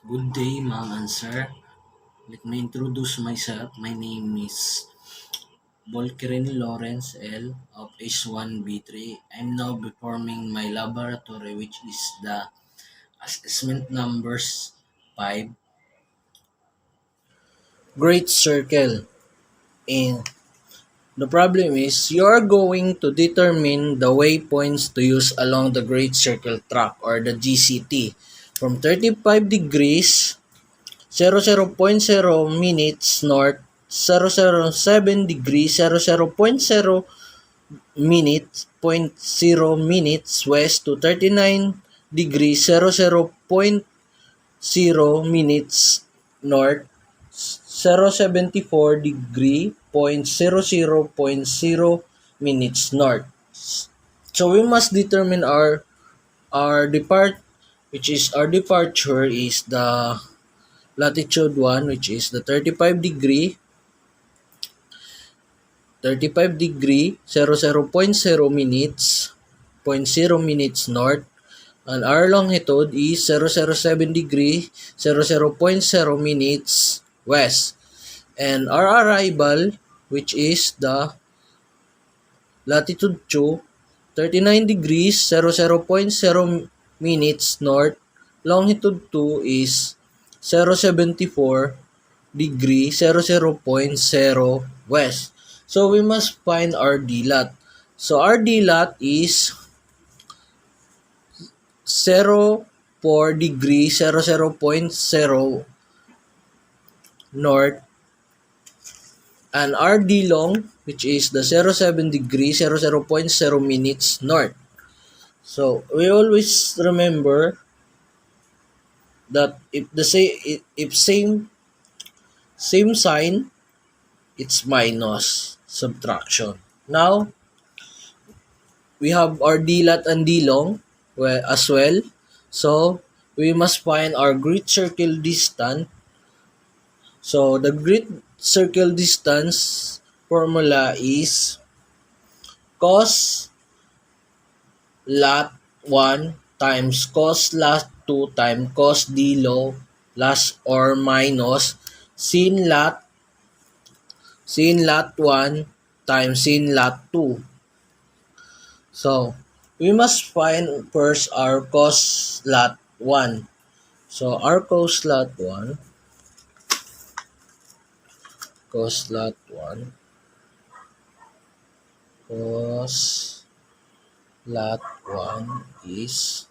Good day, ma'am and sir. Let me introduce myself. My name is BULQUERIN Laurence L of H1B3. I'm now performing my laboratory, which is the assessment numbers 5. Great circle. And the problem is you're going to determine the waypoints to use along the great circle track or the GCT from 35 degrees 00.0 minutes north, 007 degrees 00.0 minutes, point 0 minutes west to 39 degrees 00.0 minutes north, 074 degree point 00.0 minutes north. So we must determine our departure is the latitude 1, which is the 35 degree 00.0 minutes point 0 minutes north, and our longitude is 007 degree 00.0 minutes west, and our arrival, which is the latitude 2, 39 degrees 00.0 minutes north, longitude 2 is 074 degree 00.0 west. So we must find our DLAT. So our DLAT is 04 degree 00.0 north, and our D long, which is the 07 degree 00.0 minutes north. So we always remember that if same sign, it's minus subtraction. Now we have our DLAT and D long as well. So we must find our grid circle distance. So the grid circle distance formula is cos lat 1 times cos lat 2 times cos d low plus or minus sin lat 1 times sin lat 2. So we must find first our cos lat 1. So our cos lat 1 cos lat 1 is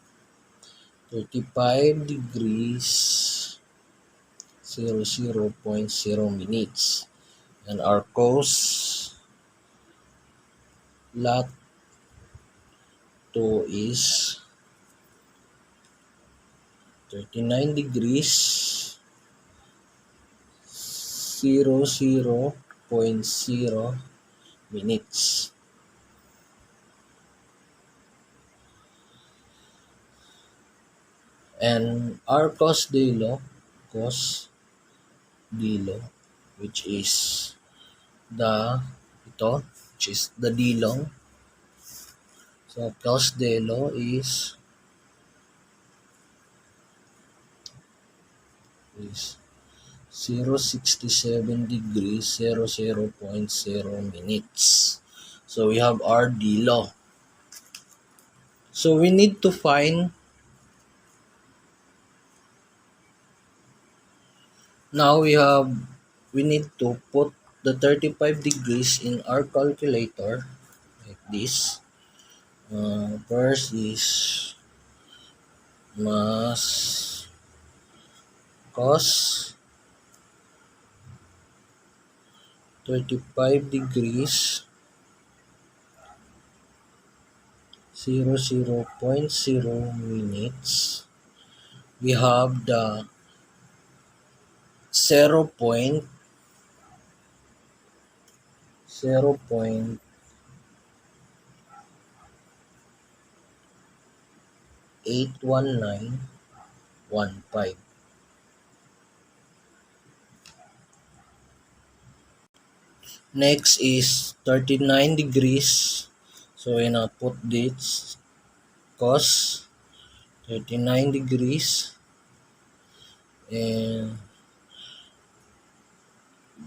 35 degrees 00.0 minutes, and our cos lat 2 is 39 degrees 00.0 minutes. And our cos d low, which is the d long. So cos d low is 067 degrees 00.0 minutes. So we have our d low. So we need to find we need to put the 35 degrees in our calculator like this. First is mas cos 35 degrees 00.0 minutes. We have the 0.81915. Next is 39 degrees. So we now put this cos 39 degrees and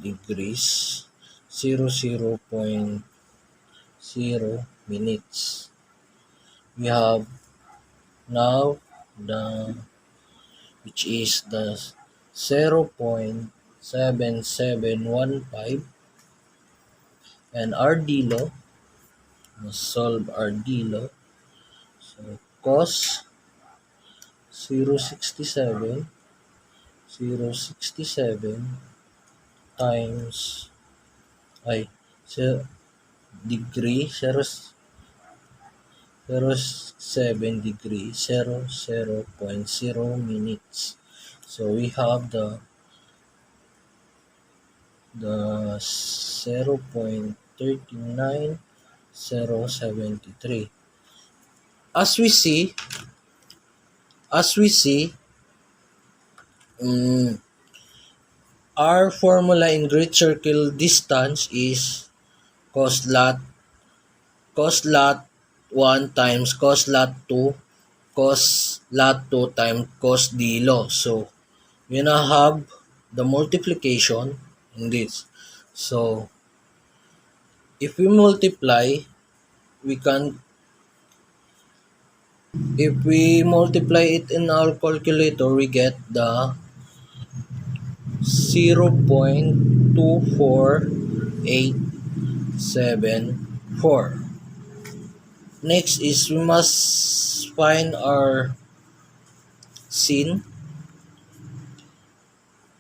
degrees 00.0 minutes. We have now the which is the 0.7715, and our DLO, solve our DLO. So cos 0.67 times ay so degree 0.7 degree 0.0 minutes. So we have the 0.39073. As we see, as we see, um, our formula in great circle distance is cos lot 1 times cos lot 2 cos lot 2 times cos dilo. So we now have the multiplication in this. So if we multiply, we can if we multiply it in our calculator, we get the 0.24874. Next is we must find our sin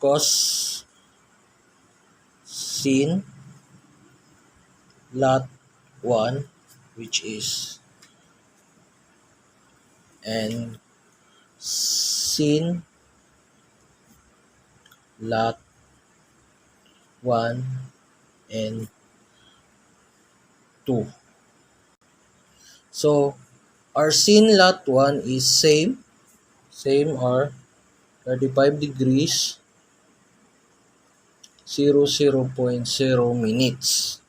cos sin lot 1, which is, and sin lot 1 and 2. So our sin lot 1 is same or 35 degrees 00.0 minutes,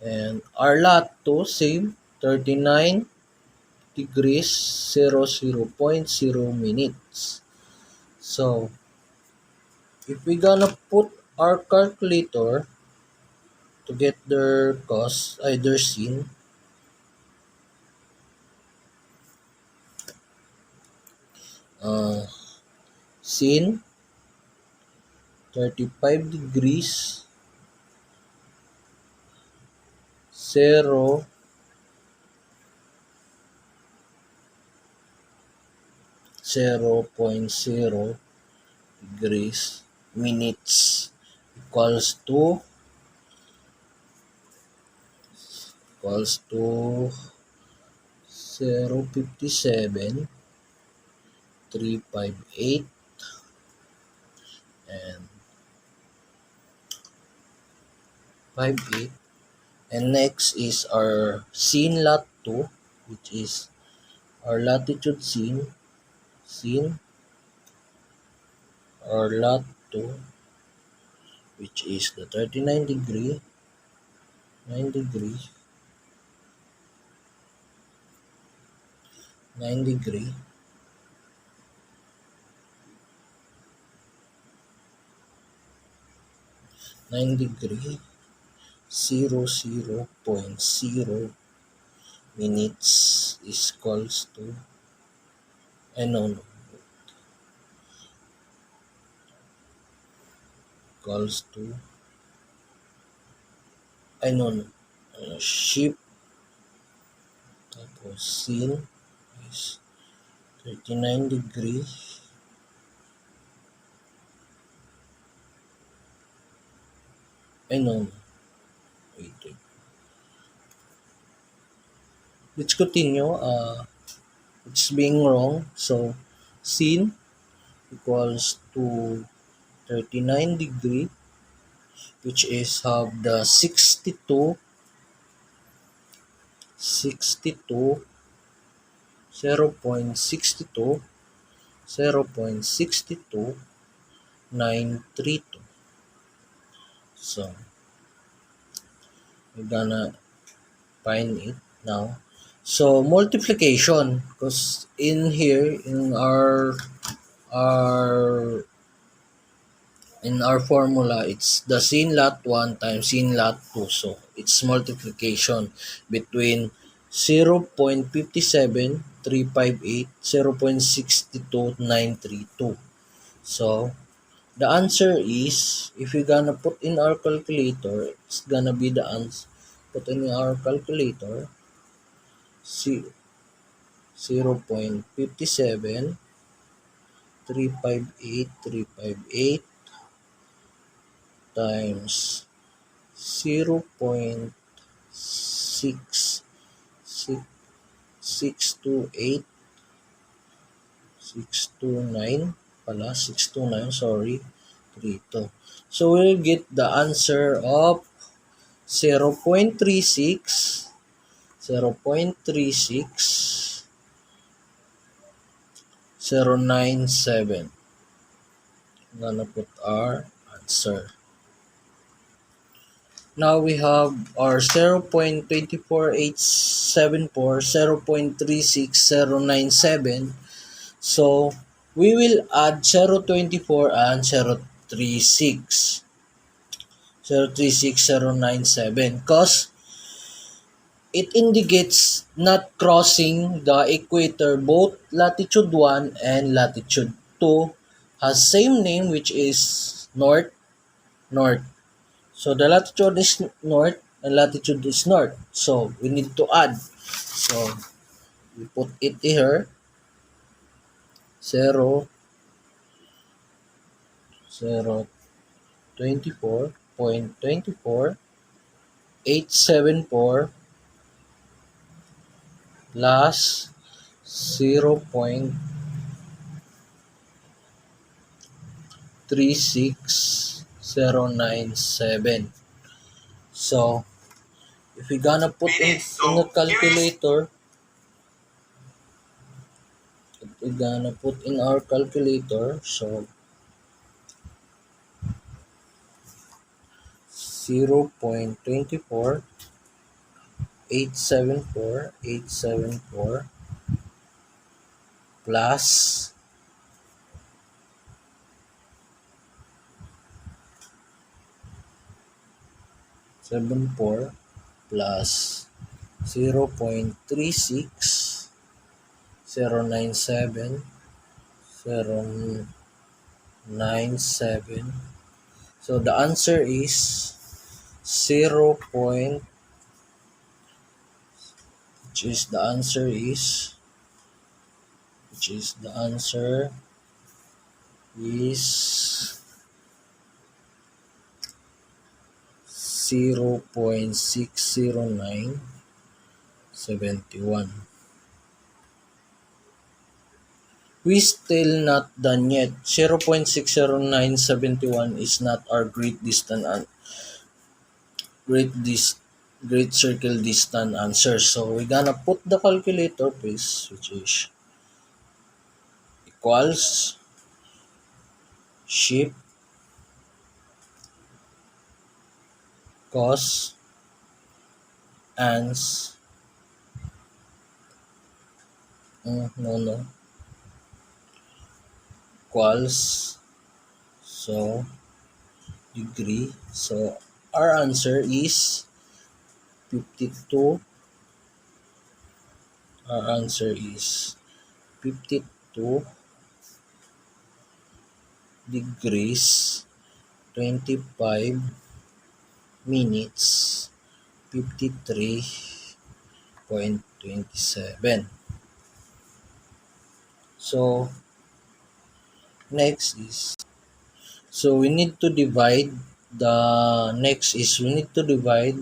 and our lot 2 same 39 degrees 00.0 minutes. So if we gonna put our calculator to get their cost, either sin, uh, sin 35 degrees 0 0.0 degrees minutes equals to 0.57 358 and 58. And next is our sin lot 2, which is our latitude sin our lot 2, which is the 39 degree 9 degree 9 degree nine degree 00.0 minutes is equals to, I know, no, equals to, I know, no, ship tapos sin is 39 degree I know, no. Wait. Let's continue. It's being wrong. So sin equals to 39 degree, which is have the 62 0.62 0.62932. So we're gonna find it now. So multiplication, because in here in our In our formula, it's the sin lot 1 times sin lot 2. So, it's multiplication between 0.57358, 0.62932. So, the answer is, if you're gonna put in our calculator, it's gonna be the answer. Put in our calculator, 0.57358 times 0.629 pala, 629, sorry, 32. So we'll get the answer of 0.36, 0.36097. I'm gonna put our answer. Now we have our 0.24874, 0.36097. So we will add 0.24 and 0.36. 0.36097 because it indicates not crossing the equator. Both latitude 1 and latitude 2 has same name, which is north, north. So the latitude is north and latitude is north. So we need to add. So we put it here, 0, 0, 24.24 874 plus 0.36097. So if we're gonna put in the calculator, we're gonna put in our calculator, so 0.24 874 plus 74 plus 0.36097 097. So the answer is 0. Which is the answer is which is the answer is 0.60971. We still not done yet. 0.60971 is not our great circle distance answer. So we're gonna put the calculator, please, which is equals shift cos ans no equals, so degree. So our answer is 52. Our answer is 52 degrees 25 minutes 53.27. So next is, so we need to divide we need to divide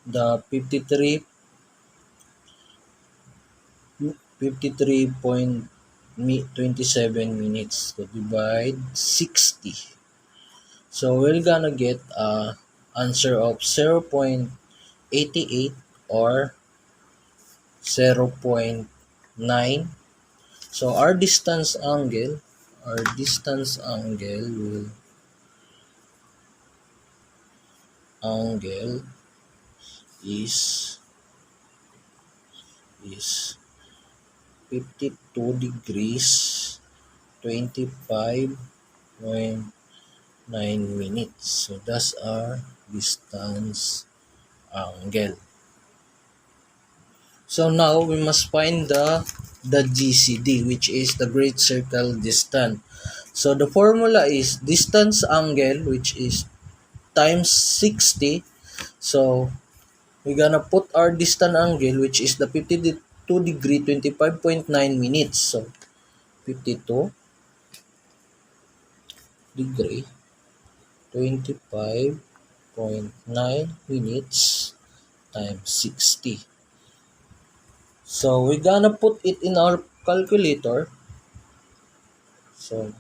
the 53.27 minutes to divide 60. So we're gonna get a answer of 0.88 or 0.9. So our distance angle is 52 degrees 25.27 9 minutes. So that's our distance angle. So now we must find the GCD, which is the Great Circle Distance. So the formula is distance angle, which is times 60. So we're gonna put our distance angle, which is the 52 degree 25.9 minutes. So 52 degree 25.9 minutes times 60. So we're gonna put it in our calculator. So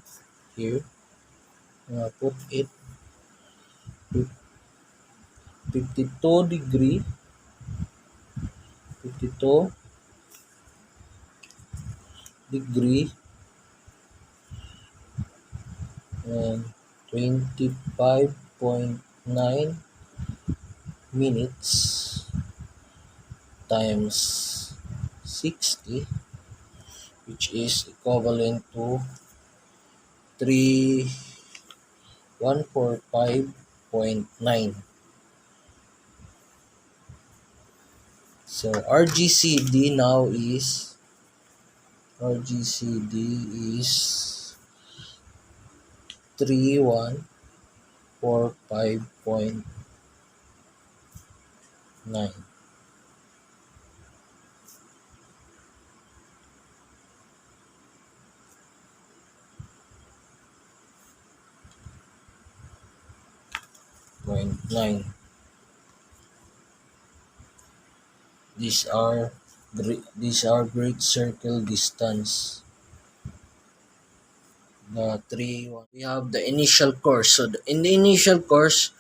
here, I'm gonna put it 52 degree 52 degree and 25.9 minutes times 60, which is equivalent to 3145.9. So RGCD is 3145.9. These are great circle distance. We have the initial course. So in the initial course,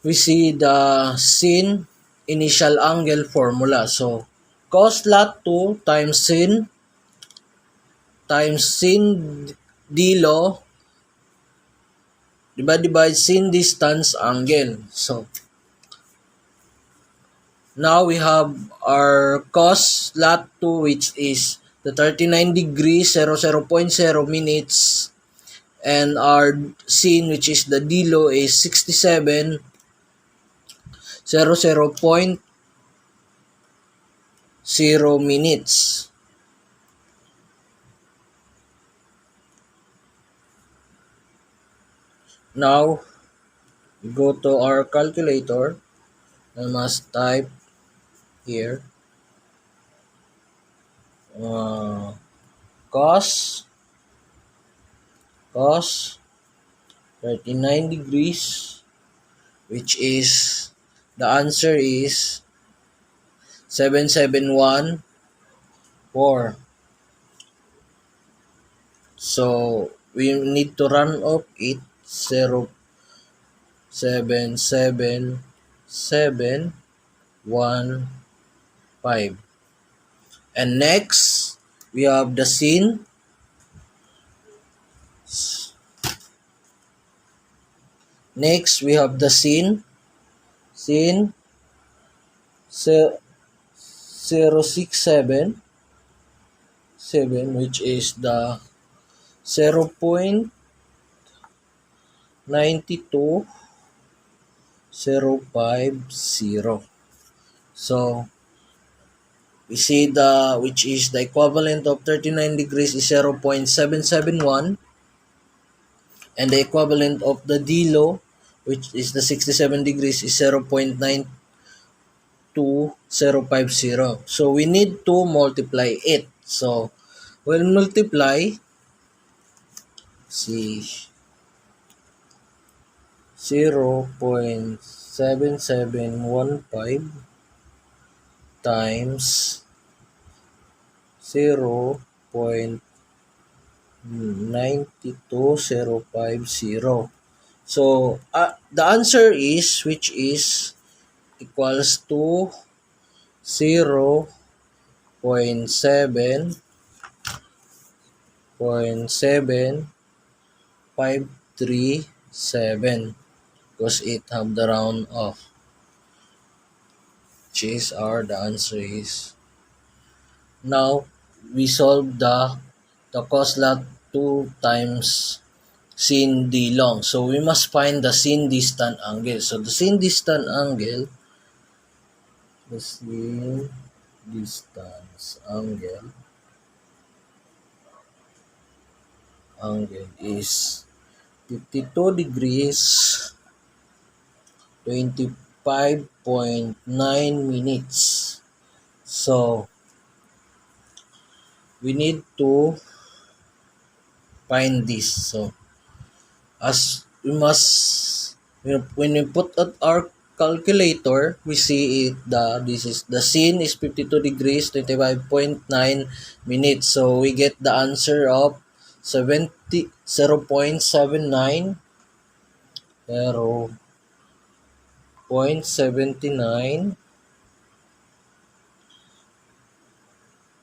we see the sin initial angle formula. So cos lot 2 times sin dilo divided by sin distance angle. So now we have our cos lot 2, which is the 39 degrees 00.0 minutes, and our sin, which is the dilo, is 67 00.0 minutes. Now we go to our calculator. I must type here cos 39 degrees, which is the answer is 7714. So we need to run off it 0.77715. And next we have the sin. Next we have the sin 0.677, which is the 0.92050. So we see which is the equivalent of 39 degrees is 0.771, and the equivalent of the dilo, which is the 67 degrees, is 0.92050. So we need to multiply it. So we'll multiply, see, 0.7715 times 0.92050. So the answer is, which is equals to 0.7537, because it have the round off, which is the answer is. Now we solve the cos lot 2 times sin D long. So we must find the sin distant angle. So the sin distant angle, the sin distance angle is 52 degrees 25.9 minutes. So we need to find this. So as we must, when we put at our calculator, we see it, this is the sin is 52 degrees 25.9 minutes. So we get the answer of 0.79 0.79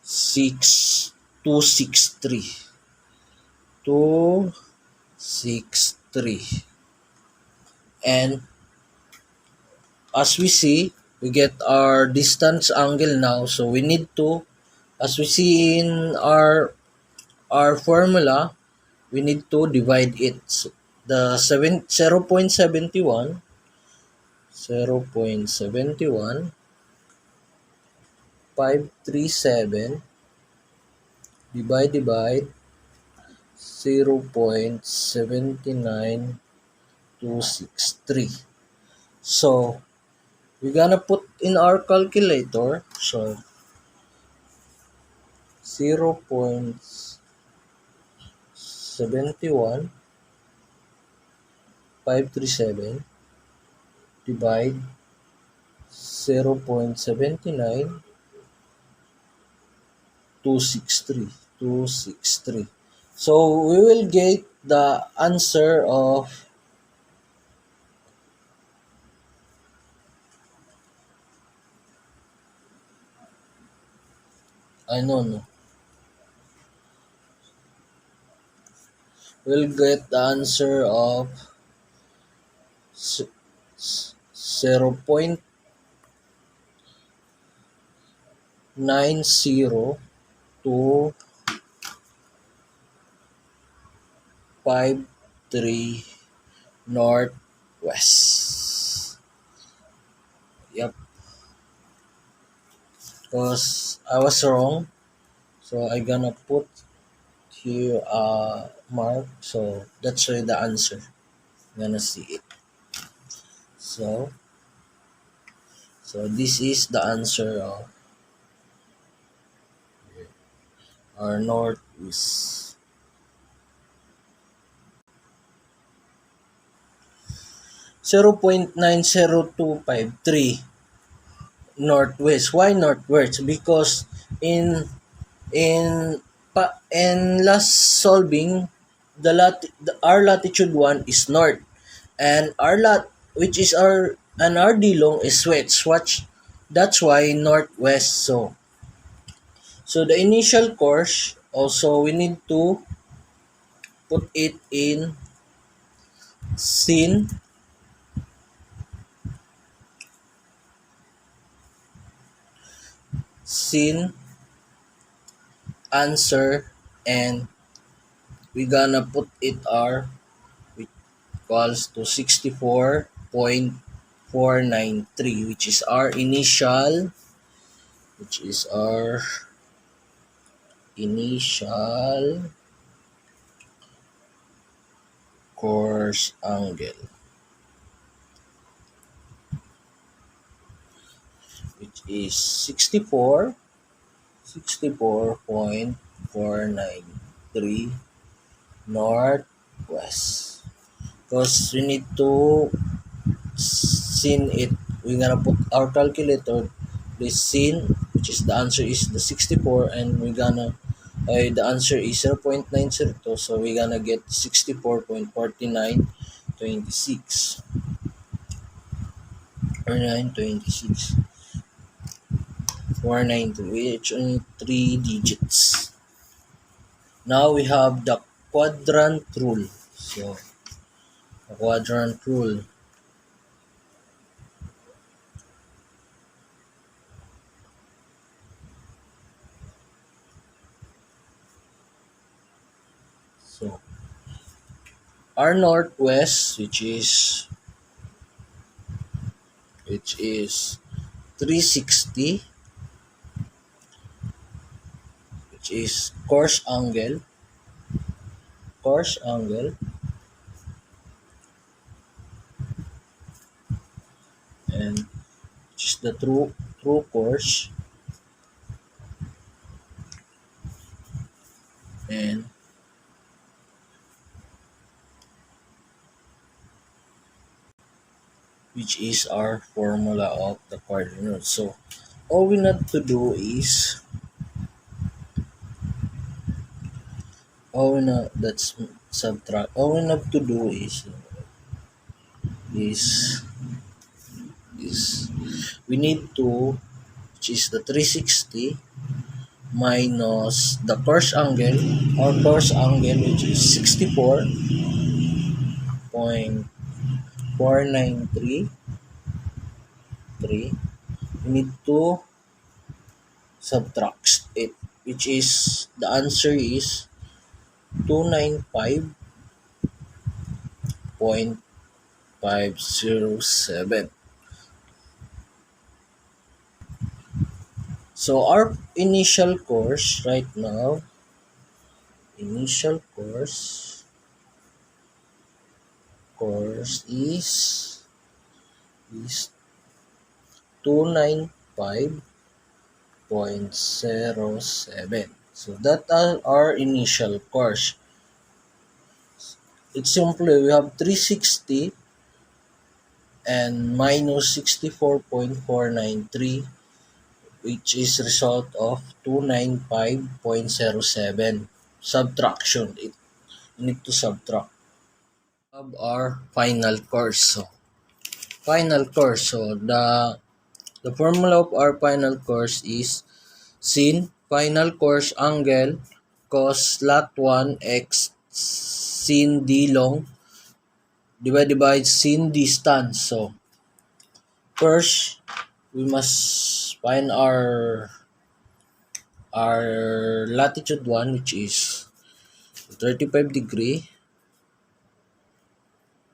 6263 263. And as we see, we get our distance angle now. So we need to, as we see in our formula, we need to divide it. So the 0.71 537 divide 0.79263. So we're gonna put in our calculator. So 0.71537 divide 0.79263. So we will get the answer of, I don't know. We'll get the answer of 0.90253 northwest. Yep, because I was wrong. So I gonna put here a mark. So that's why the answer. I'm gonna see it. So this is the answer of our northeast. 0.90253 northwest. Why northwest? Because in last solving, our latitude 1 is north, and which is our D long is west. That's why northwest. So the initial course also we need to put it in sin sin answer, and we gonna put it r, which equals to 64.493, which is our initial course angle, which is 64.493 northwest. Because we need to sin it, we're gonna put our calculator the sin, which is the answer is the 64, and we're gonna the answer is 0.902, so we're gonna get 64.4926 or 926 492, which only 3 digits. Now we have the quadrant rule. So the quadrant rule, so our northwest, which is 360, which is course angle, and which is the true course, and which is our formula of the coordinates. So all we need to do is all we know that's subtract all we have to do is is we need to, which is the 360 minus the course angle, our course angle, which is 64.4933. We need to subtract it, which is the answer is 295.507. So our initial course is 295.07. So that are our initial course. It's simply we have 360 and minus 64.493, which is result of 295.07. Subtraction. You need to subtract of our final course. So the formula of our final course is sin final course angle cos lot 1 x sin d long divided by sin distance. So first we must find our latitude 1, which is 35 degree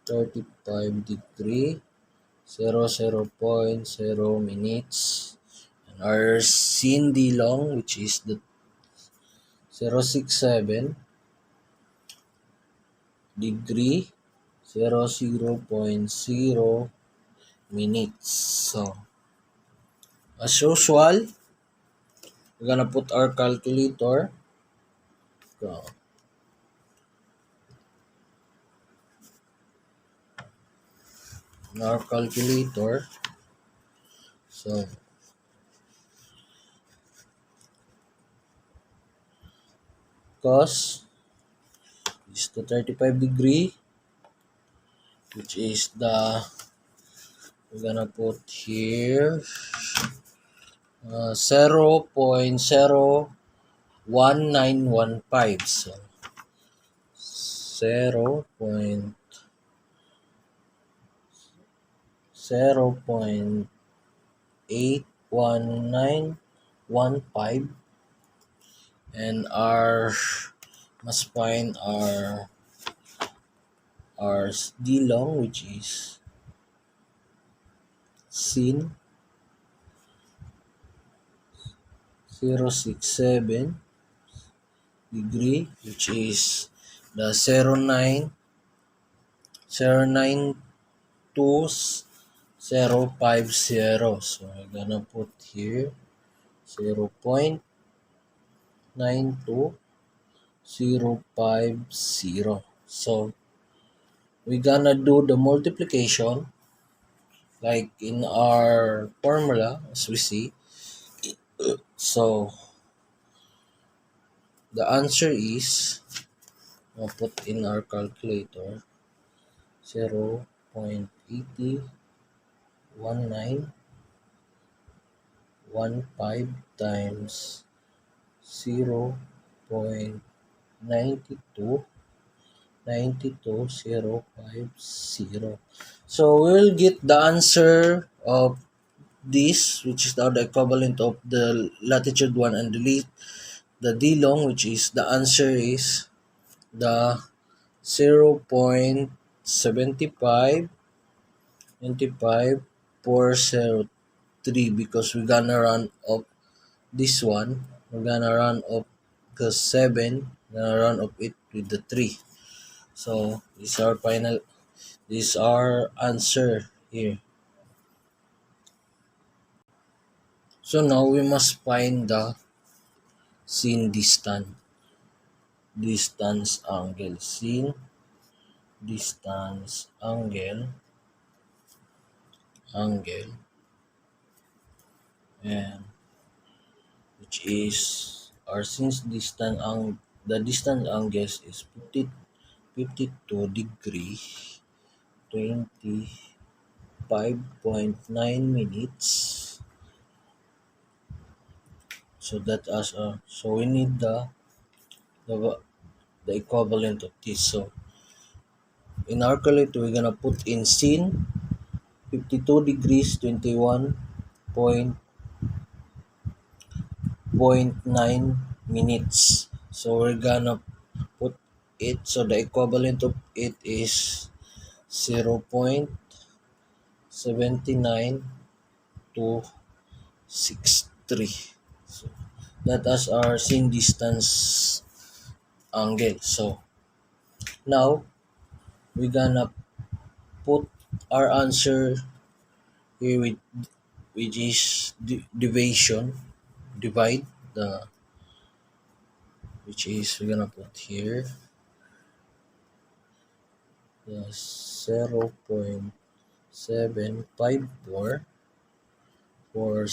00.0 minutes, and our sin d long, which is the 067 degree 0.0 minutes. So as usual, we're gonna put our calculator. So, in our calculator, so cos is the 35 degree, which is we're gonna put here 0.01915. So 0.81915, and our must find our d long, which is sin 067 degree, which is the 0.92050. So we're gonna put here 0.92050. So we're gonna do the multiplication like in our formula, as we see. So the answer is, we'll put in our calculator 0.801915 times 0.92050. So we'll get the answer of this, which is now the equivalent of the latitude 1 and the d long, which is the answer is the 0.75 because we're gonna run up this one. We're gonna run up the 7, we're gonna run up it with the 3. So this is our answer here. So now we must find the scene distance angle. Scene distance angle, and which is our since the distance angles is 52 degree 25.9 minutes. So that as so we need the the equivalent of this. So in our calculator we're gonna put in sin 52 degrees 21.9 minutes. So we're gonna put it, so the equivalent of it is 0.79263. So that is our scene distance angle. So now we're gonna put our answer here with which is divide the which is we're gonna put here the 0.754 for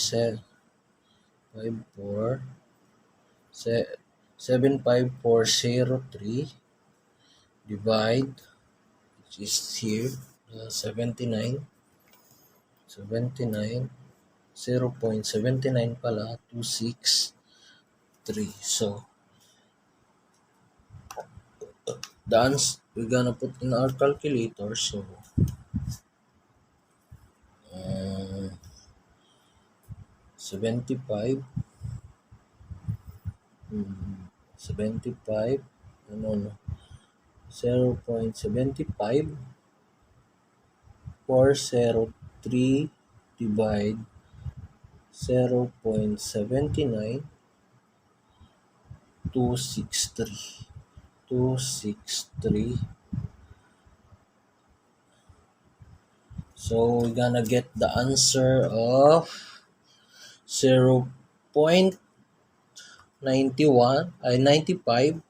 54 75403 divide which is here 79 0.79 pala 263. So the answer we're gonna put in our calculator. So 75 75 no 0.75403 divide 0.79263. So we're gonna get the answer of 0.91 95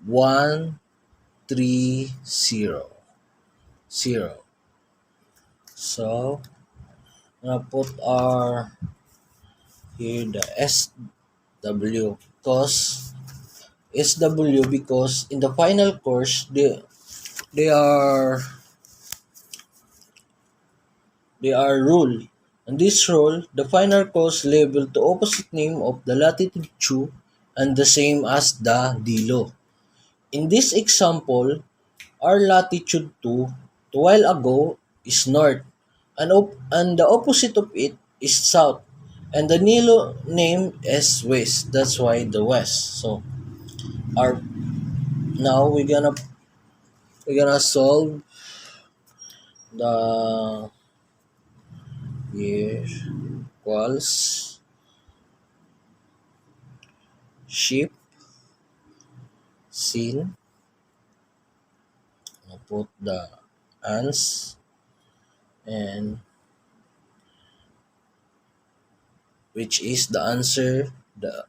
130. So I'm gonna put our here the SW because in the final course they are rule. And this rule, the final course label to opposite name of the latitude Chu and the same as the Dilo. In this example, our latitude 2 a while ago is north and the opposite of it is south, and the Nilo name is west. That's why the west. So our now we're gonna solve the here equals ship scene. I'll put the ans and which is the answer the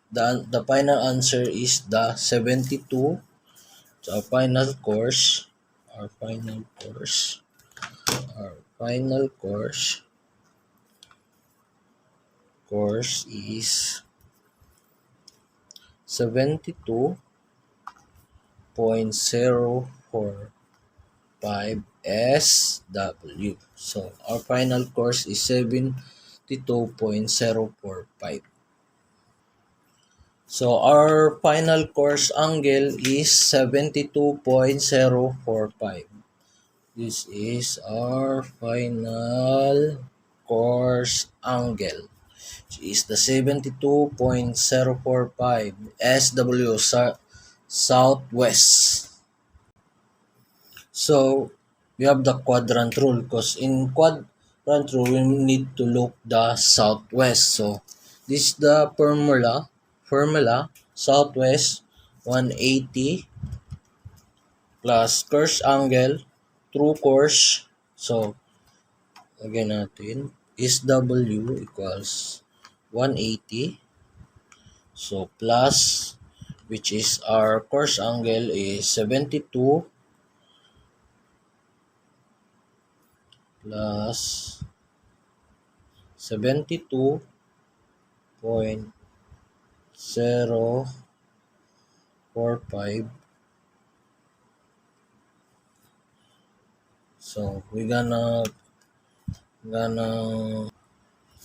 final answer is the 72. So our final course is 72.045 SW. So our final course is 72.045. So our final course angle is 72.045. This is our final course angle. Which is the 72.045 SW southwest. So we have the quadrant rule because in quadrant rule we need to look the southwest. So this is the formula southwest 180 plus course angle true course. So again natin is W equals 180. So plus, which is our course angle is 72 plus 72.045. So we're gonna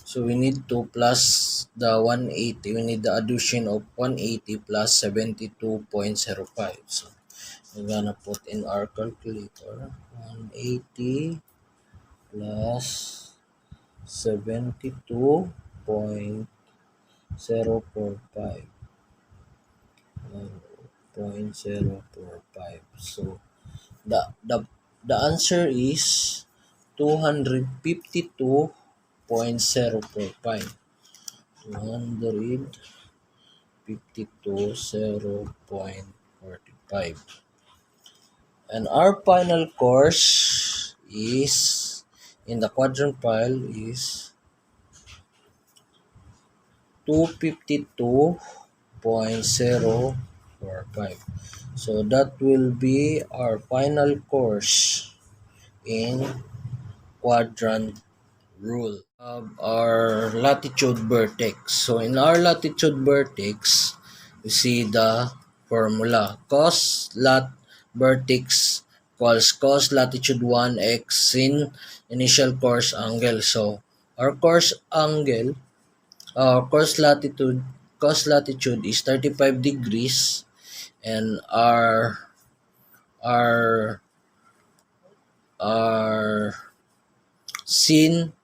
so we need to plus the 180. We need the addition of 180 plus 72.05. So we're gonna put in our calculator 180 plus 72.045. 0.045. So the the the answer is 252.045. 252.045. And our final course is in the quadrant file is 252.045. So that will be our final course in quadrant rule of our latitude vertex. So in our latitude vertex, we see the formula cos lat vertex equals cos latitude 1x sin initial course angle. So our course angle, course latitude is 35 degrees, and our our sin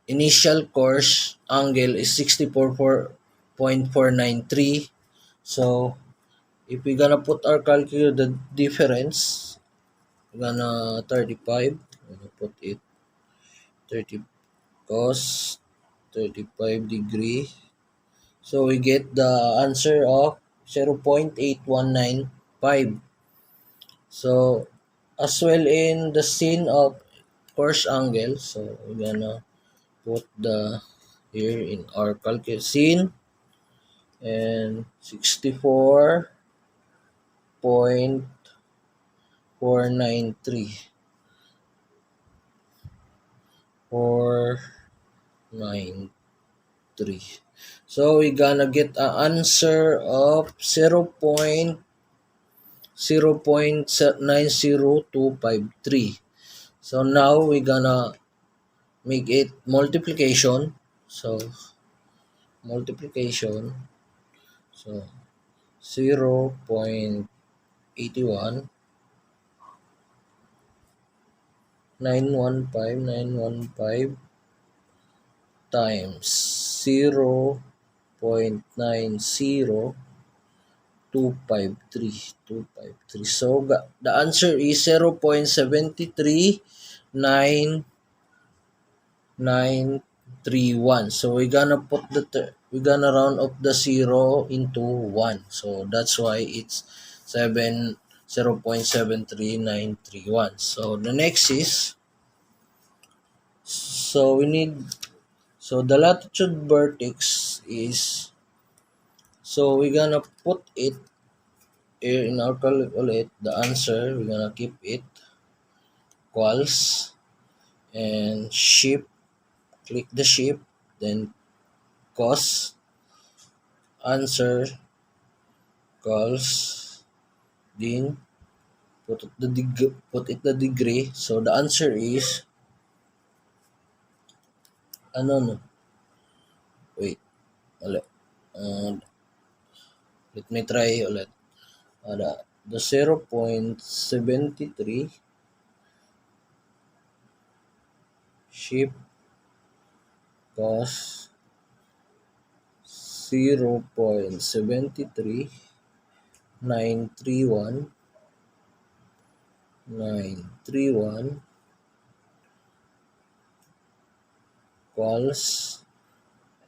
initial course angle is 64.493. So if we're gonna put our calculator the difference, we're gonna 35. We're gonna put it 30 cos 35 degree. So we get the answer of 0.8195. So as well in the sin of course angle, so we're gonna put the here in our calculator sin and 64.493 493. So we gonna get an answer of 0.90253. So now we gonna make it multiplication. So multiplication, so 0.81 915 times 0.90253. So the answer is 0.73931. So we're gonna round up the 0 into 1. So that's why it's 0.73931. So the next is, so we need, so the latitude vertex is, so we're gonna put it here in our calculate the answer. We're gonna keep it equals and shift, click the shift, then cos answer equals, then put it the degree. So the answer is no, wait ulit. Let me try ulit. The 0.73 shift cos 0.73931 931 equals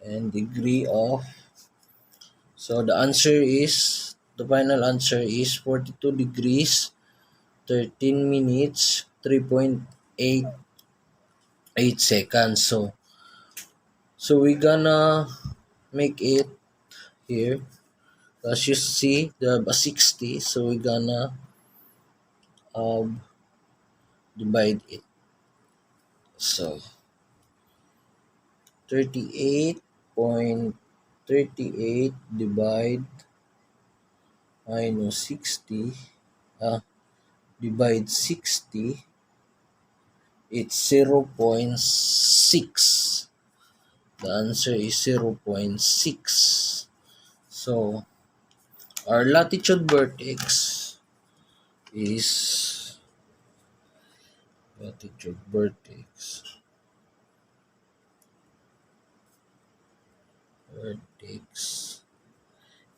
and degree of. So the final answer is 42 degrees 13 minutes 3.88 seconds. So we're gonna make it here. As you see, the 60, so we're gonna um, divide it. So 38.38 divide minus 60, divide 60, it's 0.6. The answer is 0.6. So our latitude vertex is latitude vertex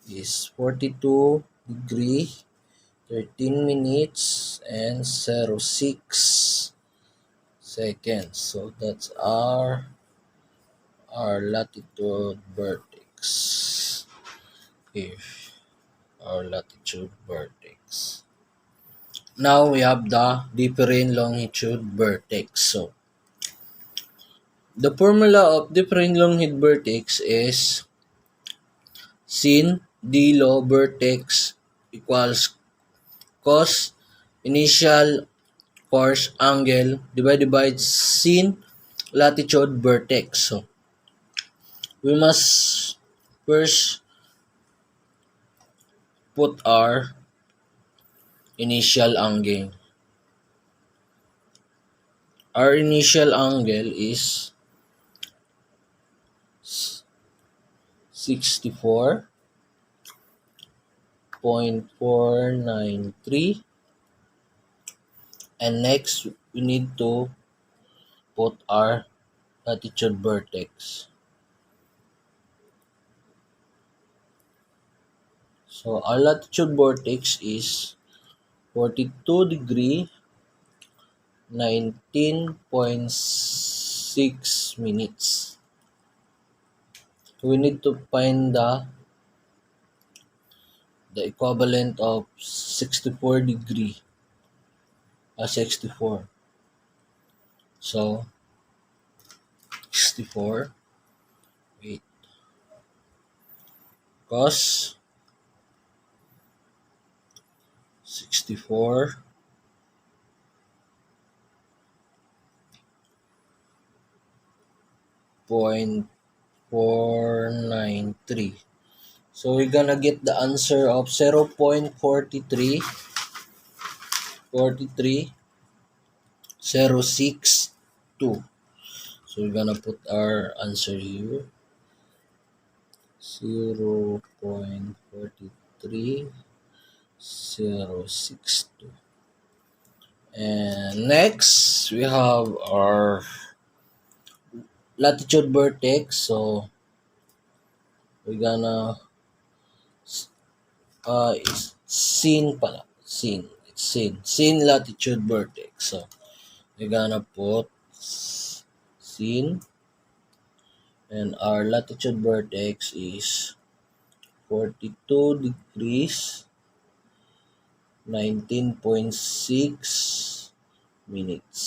is 42 degree 13 minutes and 06 seconds. So that's our latitude vertex here, our latitude vertex. Now we have the different longitude vertex. So the formula of different longitude vertex is sin d low vertex equals cos initial course angle divided by sin latitude vertex. So we must first put our initial angle. Our initial angle is 64.493, and next we need to put our latitude vertex. So our latitude vertex is 42 degree 19.6 minutes. We need to find the equivalent of 64 degree 64. So 64, wait, cos 64 0.493. So we're gonna get the answer of 0.4306.2. So we're gonna put our answer here, 0.43062. And next we have our latitude vertex. So we're gonna it's sin pala. Sin latitude vertex. So we're gonna put sin, and our latitude vertex is 42 degrees 19.6 minutes.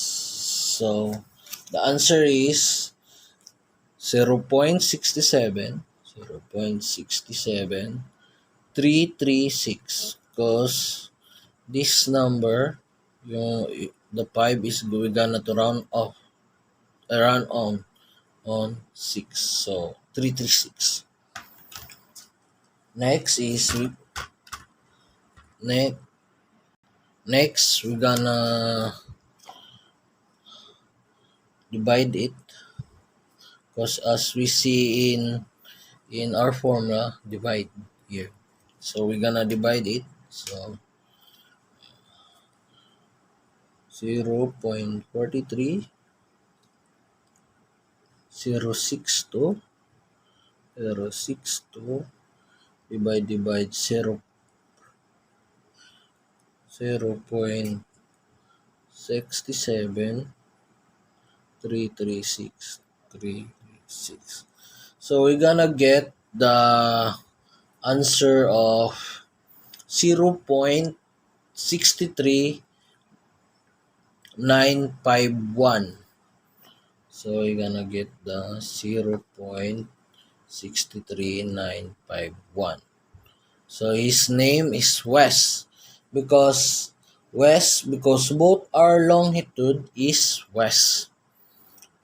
So the answer is 0.67336, because this number, the 5 is we're gonna to round on 6, so 336. Next is next we're gonna divide it, because as we see in our formula, divide here. So we're gonna divide it. So 0.43062 divide 0.4 67,336,336. So we're gonna get the answer of 0.63951. So we're gonna get the 0.63951. So his name is West because both our longitude is west.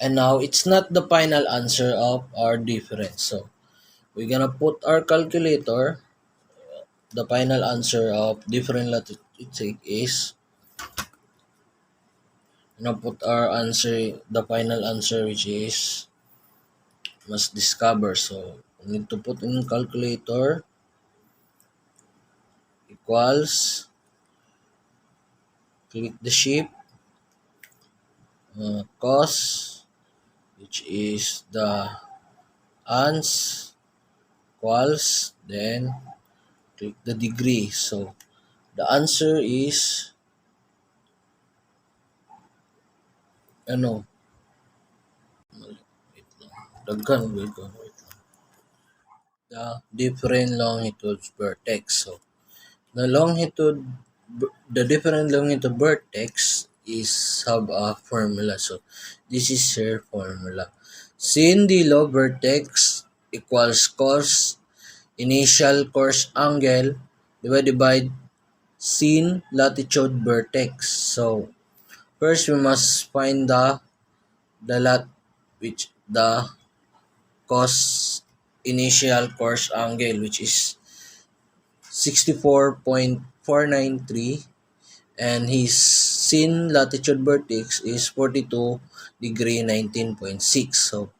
And now it's not the final answer of our difference. So we're gonna put our calculator. The final answer of different latitude is put our answer, the final answer, which is must discover. So we need to put in calculator equals, click the ship, cos, which is the ans, equals, then click the degree. So the answer is ano, wait lang. Wait lang. The different longitude vertex. So the different longitude vertex is have a formula. So this is her formula. Sin the low vertex equals cos initial course angle divided by sin latitude vertex. So first we must find the lat which the cos initial course angle, which is 64.493, and his sin latitude vertex is 42 degree 19.6. So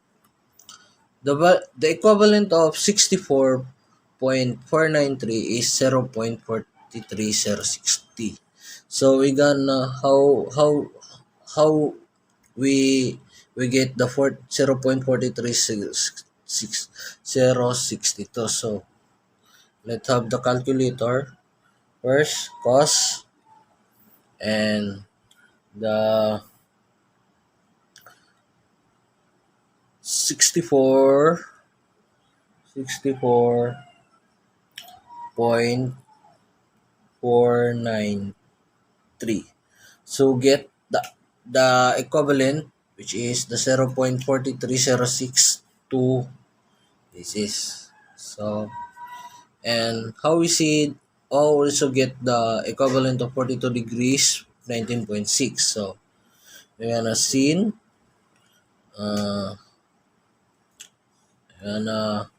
the equivalent of 64.493 is 0.43060. So we gonna how we get the 0.4366062. So let's have the calculator first. Cos and the 64.493. So get the equivalent, which is the 0.43062. This is so, and how we see also get the equivalent of 42 degrees 19.6. So we're gonna sin gonna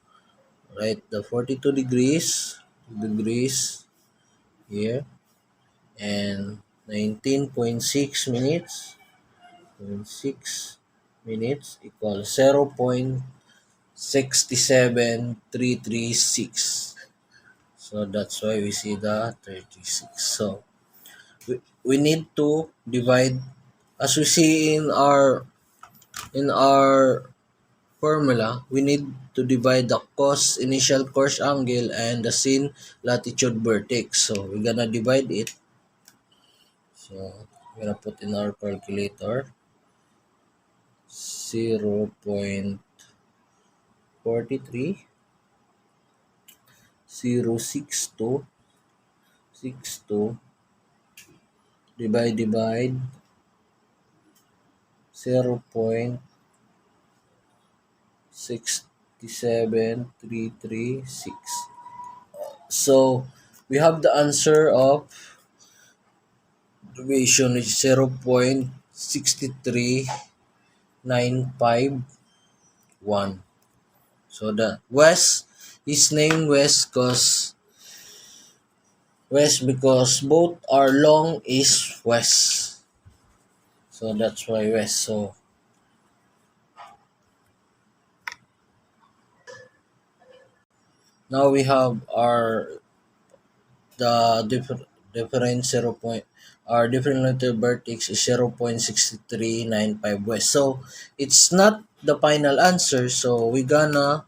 write the 42 degrees here, and 19.6 minutes equals 0.67336. So that's why we see the 36. So we need to divide, as we see in our formula, we need to divide the cos initial course angle and the sin latitude vertex. So we're gonna divide it. So we're gonna put in our calculator 0.43062 divide 0.67336. So we have the answer of deviation, which is 0.63951. So the west is named west because both our long is west. So that's why west. So now we have the different 0. Our different vertex is 0.6395 west. So it's not the final answer. So we gonna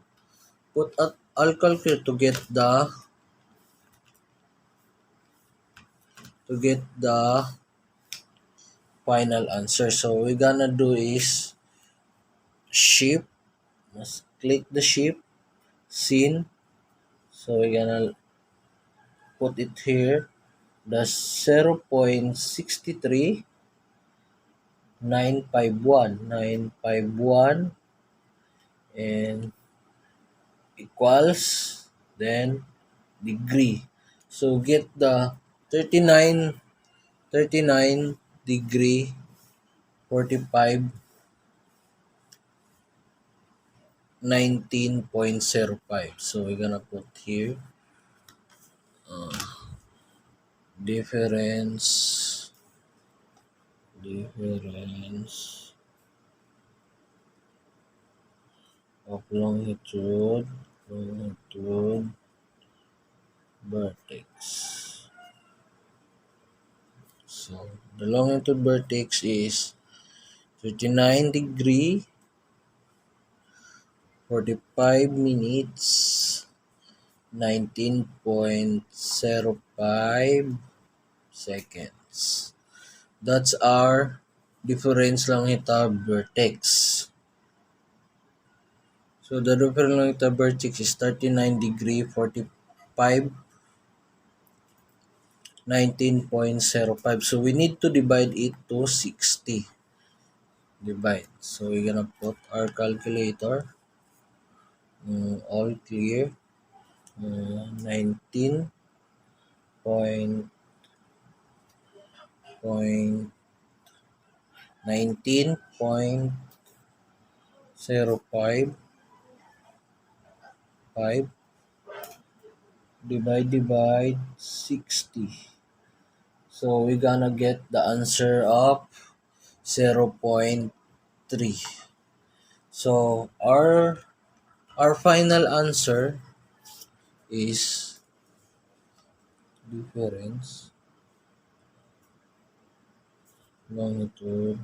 put I'll calculate to get the final answer. So we're gonna do is ship. Must click the ship scene. So we're gonna put it here. The 0.63951 and equals then degree. So get the 39 degree 45 19.05. So we're gonna put here difference of longitude vertex. So the longitude vertex is 39 degree 45 minutes 19.05 seconds. That's our difference longitude vertex. So the difference longitude vertex is 39 degree 45 19.05. So we need to divide it to 60. Divide. So we're gonna put our calculator. All clear. 19 point 19.05 divide 60. So we're gonna get the answer of 0.3. So our final answer is difference longitude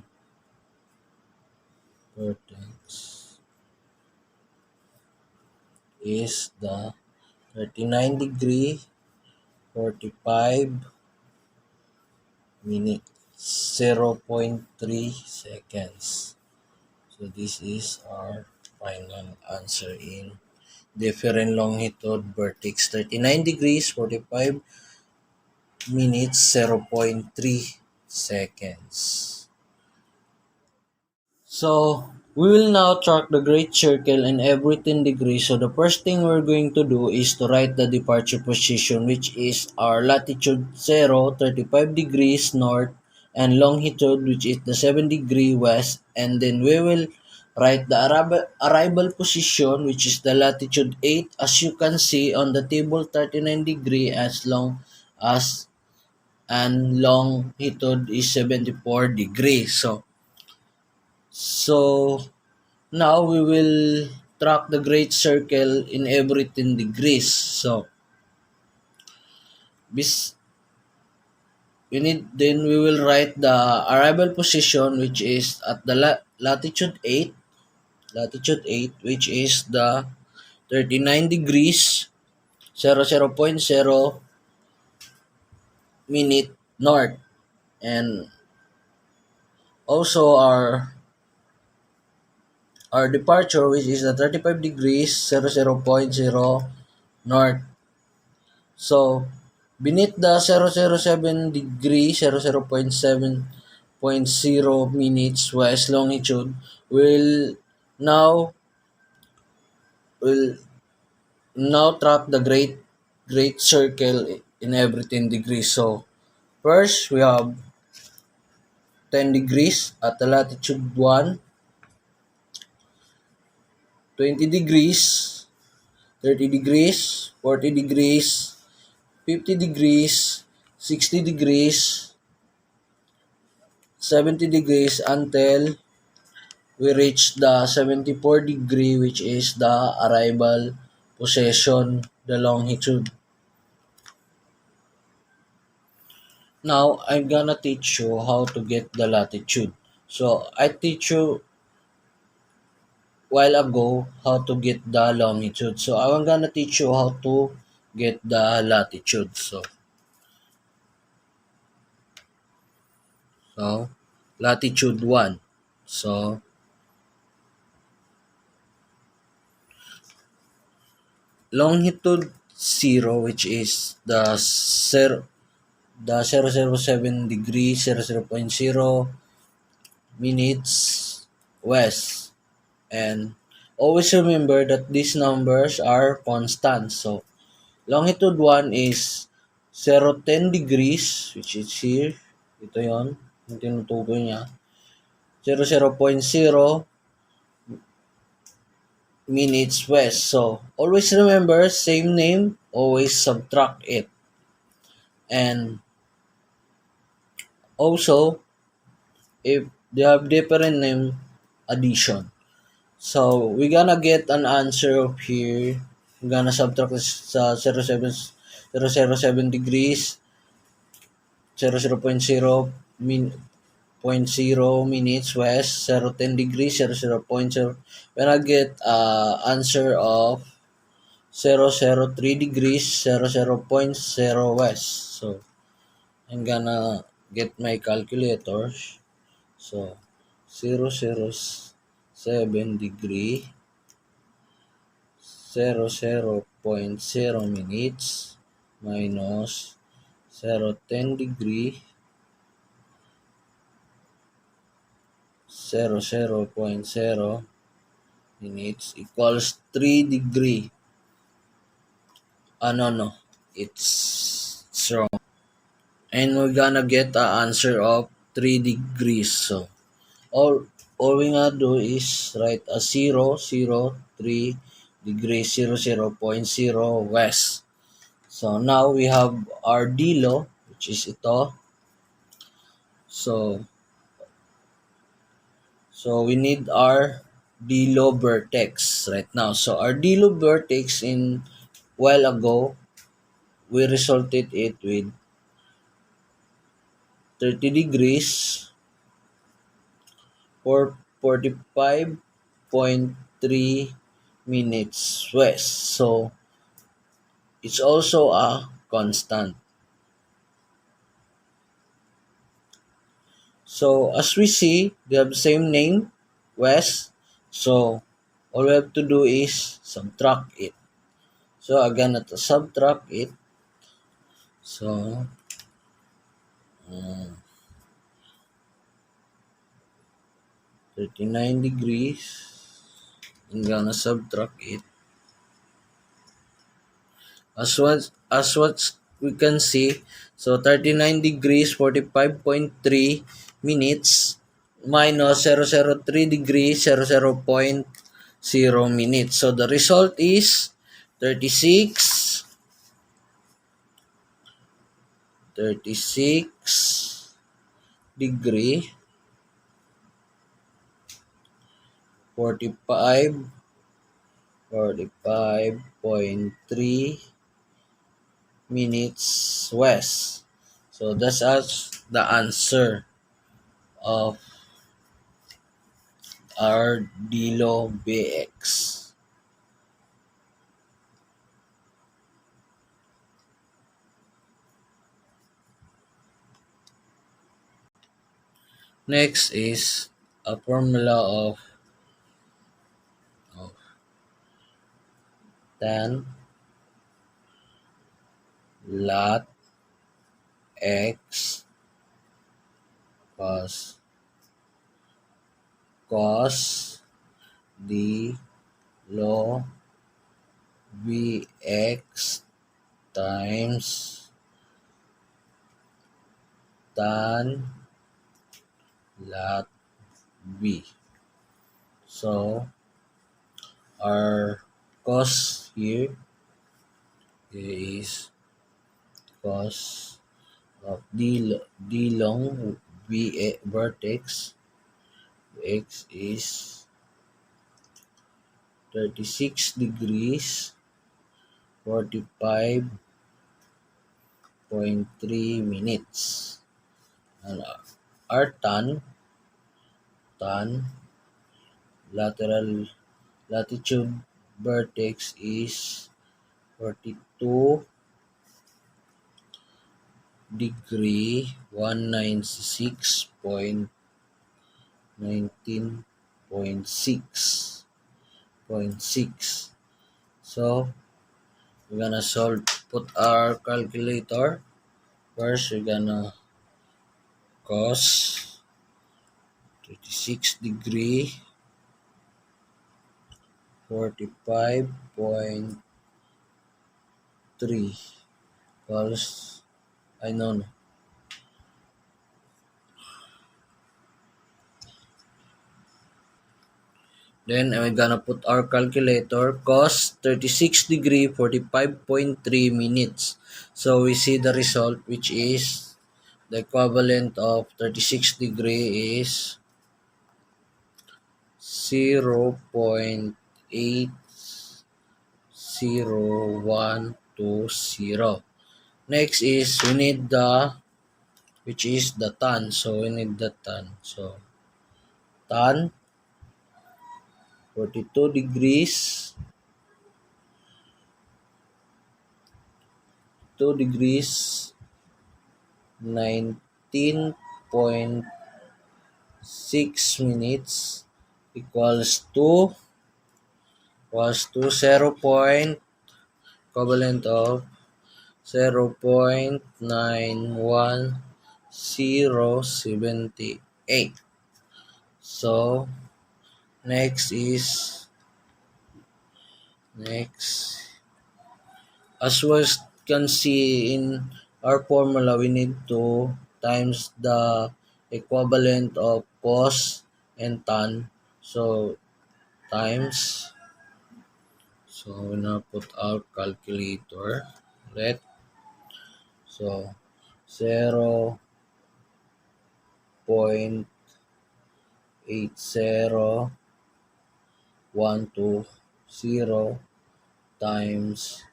vertex is the 39 degree 45 minutes 0.3 seconds. So this is our final answer in different longitude vertex 39 degrees 45 minutes 0.3 seconds. So we will now track the great circle in every 10 degrees. So the first thing we're going to do is to write the departure position, which is our latitude 0, 35 degrees north, and longitude, which is the 7 degree west. And then we will write the arrival position, which is the latitude 8, as you can see on the table 39 degree as long as and longitude is 74 degrees. So now we will track the great circle in every 10 degrees. So this we will write the arrival position, which is at the latitude 8, which is the 39 degrees 00.0 minute north, and also our departure, which is the 35 degrees 00.0 north. So beneath the 007 degree 00.7.0 minutes west longitude now will now track the great circle in every 10 degrees. So first we have 10 degrees at the latitude 1, 20 degrees, 30 degrees, 40 degrees, 50 degrees, 60 degrees, 70 degrees until we reach the 74 degree, which is the arrival position, the longitude. Now I'm gonna teach you how to get the latitude. So I teach you while ago how to get the longitude. So I'm gonna teach you how to get the latitude. So latitude 1. So, longitude 0, which is the 007 degree, 00.0 minutes west. And always remember that these numbers are constant. So, longitude 1 is 010 degrees, which is here. Ito yon, yung tinutukoy niya. 00.0 minutes west. So, always remember, same name, always subtract it. And also, if they have different name, addition. So, we're gonna get an answer of here. We're gonna subtract this sa 007 degrees, 00.0 minutes west, 010 degrees, 00.0. We're gonna get answer of 003 degrees, 00.0 west. So, I'm gonna get my calculators. So, 007 degree, 00.0 minutes minus 010 degree, 00.0 minutes equals 3 degree. No. It's wrong. And we're gonna get a answer of 3 degrees. So, all we gonna do is write a 003 degrees, 00.0 west. So, now we have our dilo, which is ito. So we need our dilo vertex right now. So, our dilo vertex in while ago, we resulted it with 30 degrees or 45.3 minutes west. So, it's also a constant. So, as we see, they have the same name, west. So, all we have to do is subtract it. So, again, to subtract it. So, 39 degrees. I'm gonna subtract it. As what we can see, so 39 degrees 45.3 minutes minus 003 degrees 00.0 minutes. So the result is 36 degree 45.3 minutes west. So that's the answer of our Dilo BX. Next is a formula of tan lat x cos d log bx times tan lat b. So our cos here is cos of d long vertex x is 36 degrees 45.3 minutes. And our tan lateral latitude vertex is 42 degree 196.2 19.6. So we're gonna solve, put our calculator. First, we're gonna cos 36 degree 45.3 equals, I know no. Then we're gonna put our calculator, cos 36 degree 45.3 minutes. So we see the result, which is the equivalent of 36 degree is 0.80120. Next is we need the, which is the tan. So we need the tan. So tan 42 degrees 2 degrees 19.6 minutes equals to 0. Equivalent of 0.91078. So next, as we can see in our formula, we need to times the equivalent of cos and tan. So times, so we now put our calculator. Let, so 0.80120 times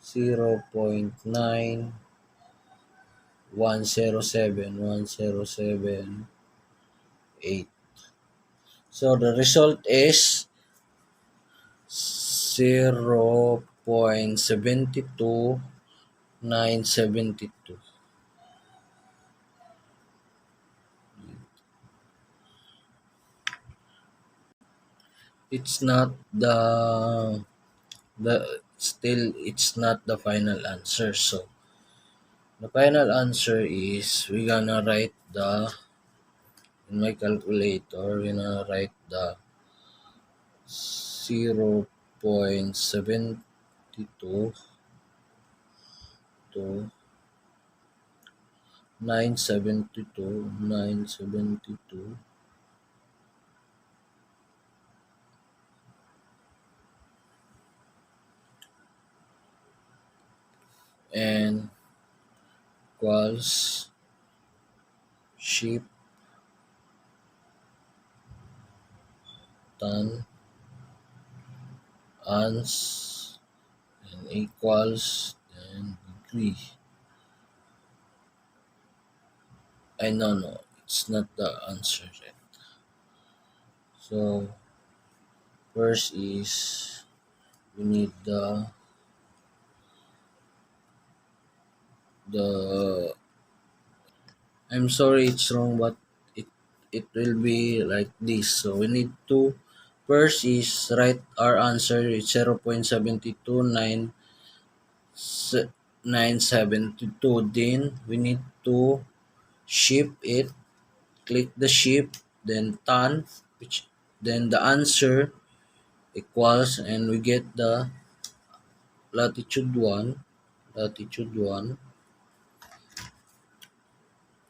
0.9107107 So the result is 0.72972. It's not it's not the final answer. So the final answer is, we're gonna write the, in my calculator, we're gonna write the 0.72 to 972 and equals ship tan ans and equals and degree. No, it's not the answer yet. So first is we need the I'm sorry, it's wrong, but it will be like this. So we need to first is write our answer is 0.72972. Then we need to shift it, click the shift, then tan, which then the answer equals, and we get the latitude 1, latitude 1,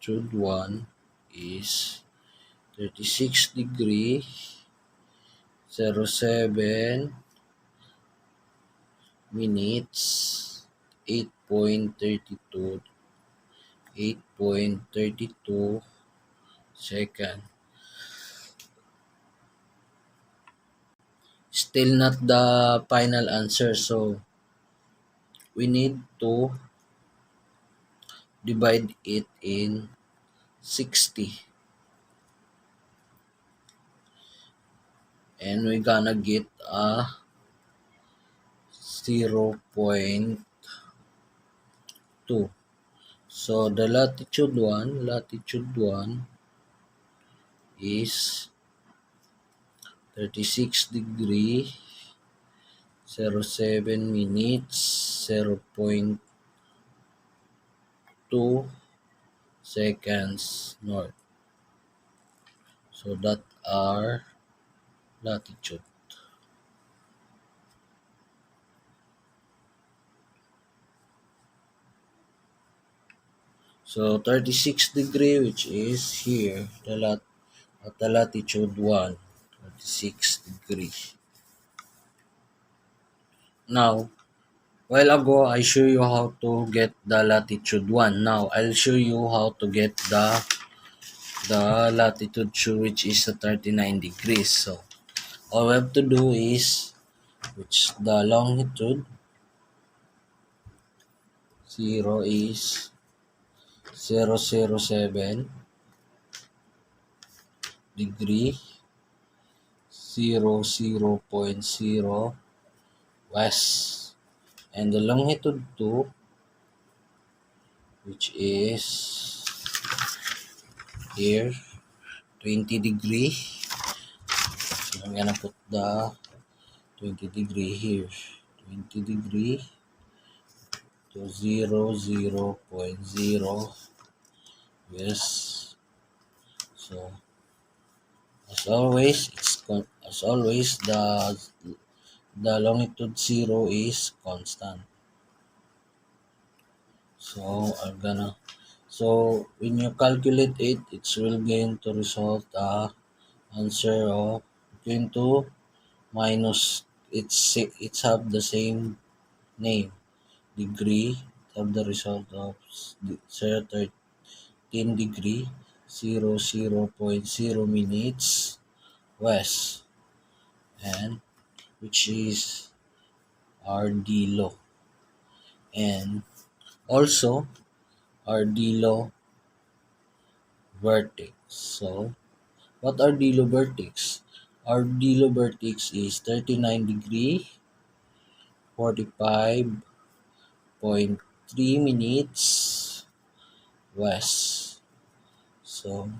latitude 1 is 36 degree 07 minutes 8.32 second. Still not the final answer, so we need to divide it in 60 and we're gonna get a 0.2. So the latitude 1 is 36 degree 07 minutes 0.2 seconds north. So that our latitude. So 36 degree, which is here, at the latitude 1, 36 degree. Now, while ago, I show you how to get the latitude 1. Now, I'll show you how to get the latitude 2, which is 39 degrees. So, all we have to do is, which the longitude 0 is 007 degree 00.0 west, and the longitude 2, which is here 20 degree. So I'm gonna put the 20 degree here, 20 degree to 0.0 west. So as always the longitude 0 is constant. So when you calculate it, it will going to result answer of going to minus, it's have the same name, degree, have the result of 13 degree 0.0 minutes west, and which is our D low, and also our D low vertex. So what are D low vertex? Our D low vertex is 39 degree 45.3 minutes west. So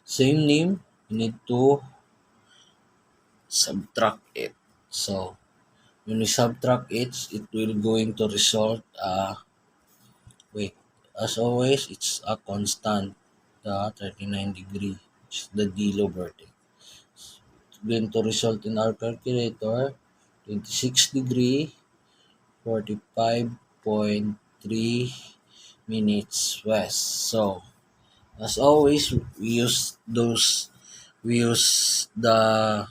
same name, you need to subtract it. So when we subtract it, it will going to result wait, as always, it's a constant, the 39 degree, which is the D low vertex. It's going to result in our calculator 26 degree 45.3 minutes west. So as always, we use the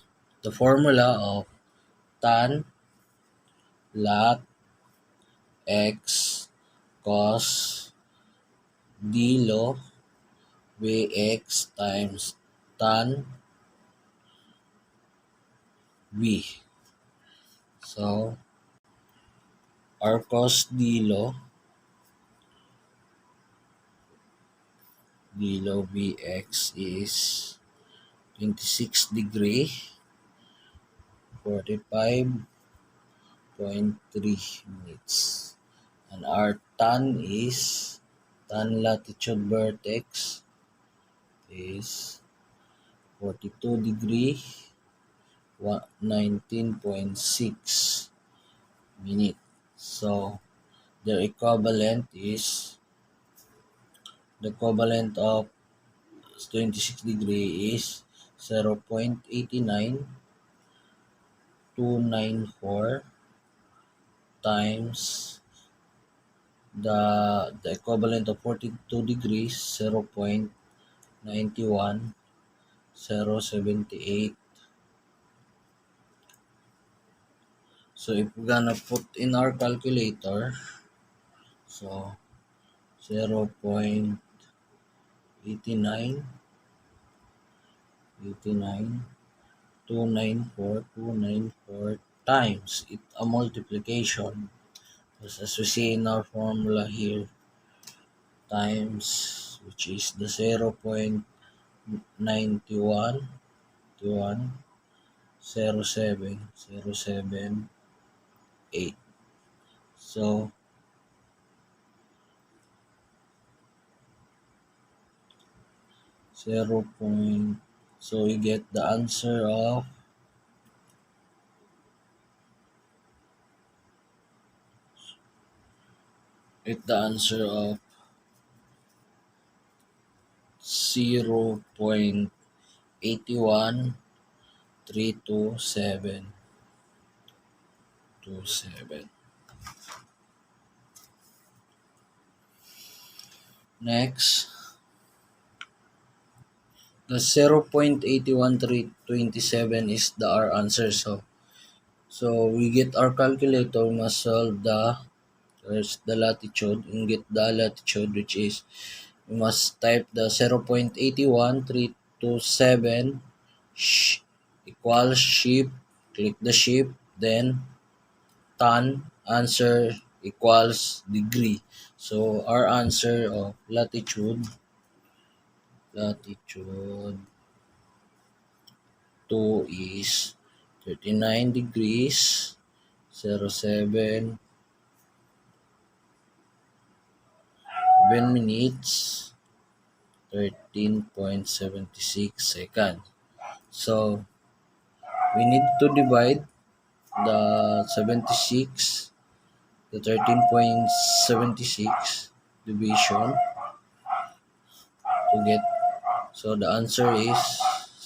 formula of tan lat x cos d low Vx times tan V. So our cos d low Vx is 26 degree 45.3 minutes, and our tan is tan latitude vertex is 42 degree 19.6 minutes. So the equivalent of 26 degree is 0.89294 times the equivalent of 42 degrees 0.91078. So if we're gonna put in our calculator, so 0.89 294 times it a multiplication, as we see in our formula here, times, which is the 0.91070778. So 0 point. So we get the answer of the answer of 0.8132727. Next, the 0.81327 is our answer. So we get our calculator, we must solve the latitude and get the latitude, which is we must type the 0.81327 equals sheep, click the sheep, then tan, answer equals degree. So our answer of latitude 2 is 39 degrees 07 minutes 13.76 seconds. So we need to divide the 76, the 13.76 division to get. So the answer is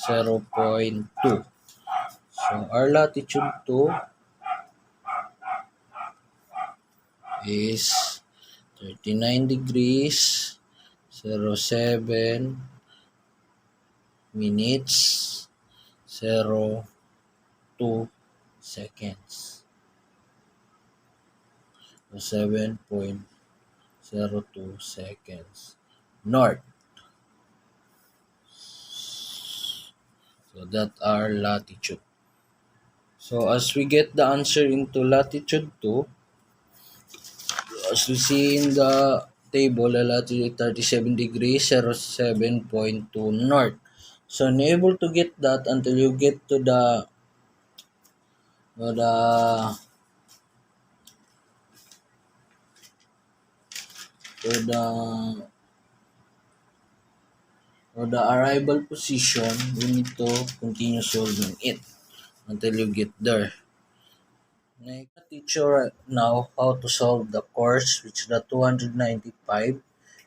0.2. So our latitude 2 is 39 degrees 07 minutes 02 seconds. So 7.02 seconds north. So that our latitude. So as we get the answer into latitude 2, as we see in the table, the latitude 37 degrees 07.2 north. So unable to get that until you get to the to the arrival position. We need to continue solving it until you get there. Next, I teach you right now how to solve the course, which is the 295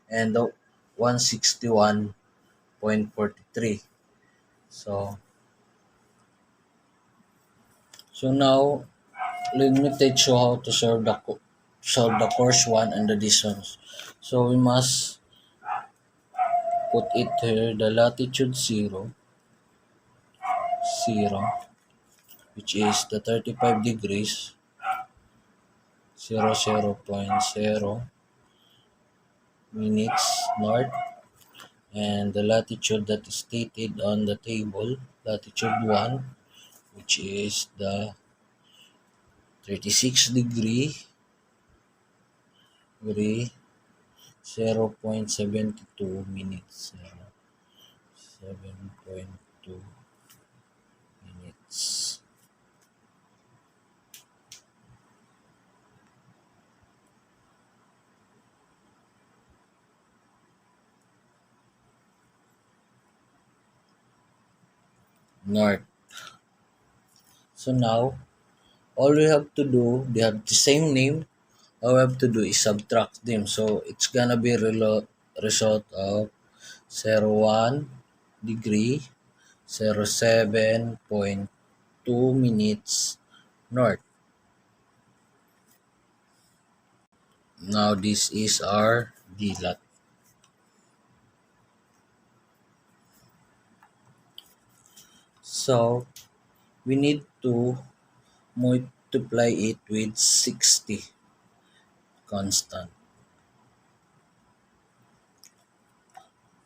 and the 161.43. So now let me teach you how to solve the course one and the distance. So we must put it here the latitude 0, which is the 35 degrees 00.0 minutes north, and the latitude that is stated on the table, latitude 1, which is the 36 degree 0.72 minutes. 7.2 minutes north. So now all we have to do, they have the same name. All we have to do is subtract them. So it's gonna be result of 01 degree 07.2 minutes north. Now this is our DLAT. So we need to multiply it with 60 constant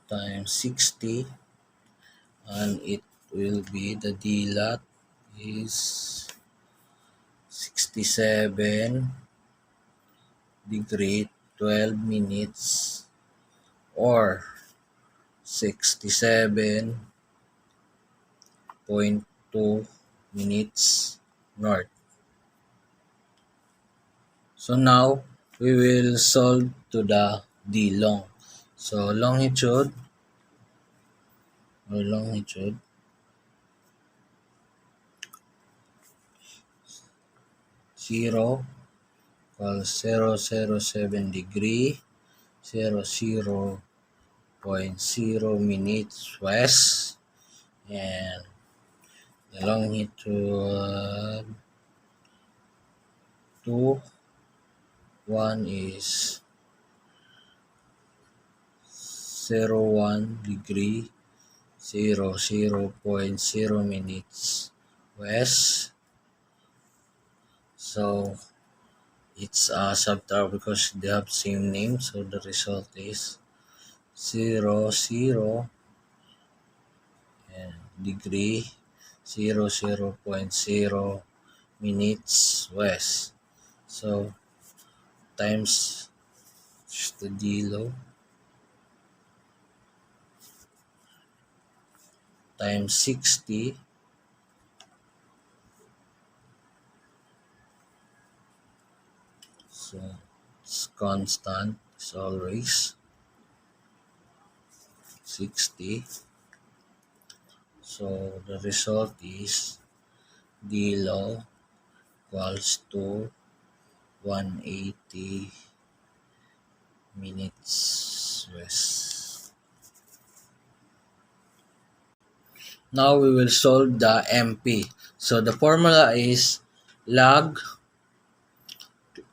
times 60, and it will be the DLAT is 67 degree 12 minutes or 67.2 minutes north. So now we will solve to the D long. So longitude or longitude, 0 equals 007 degree, 00.0 minutes west, and the longitude 1 is 01 degree, 00.0 minutes west. So it's a subtower because they have same name. So the result is 00 and degree, 00.0 minutes west. So times the dilo times 60. So it's constant. It's always 60. So the result is dilo equals to 180 minutes west. Now we will solve the MP. So the formula is log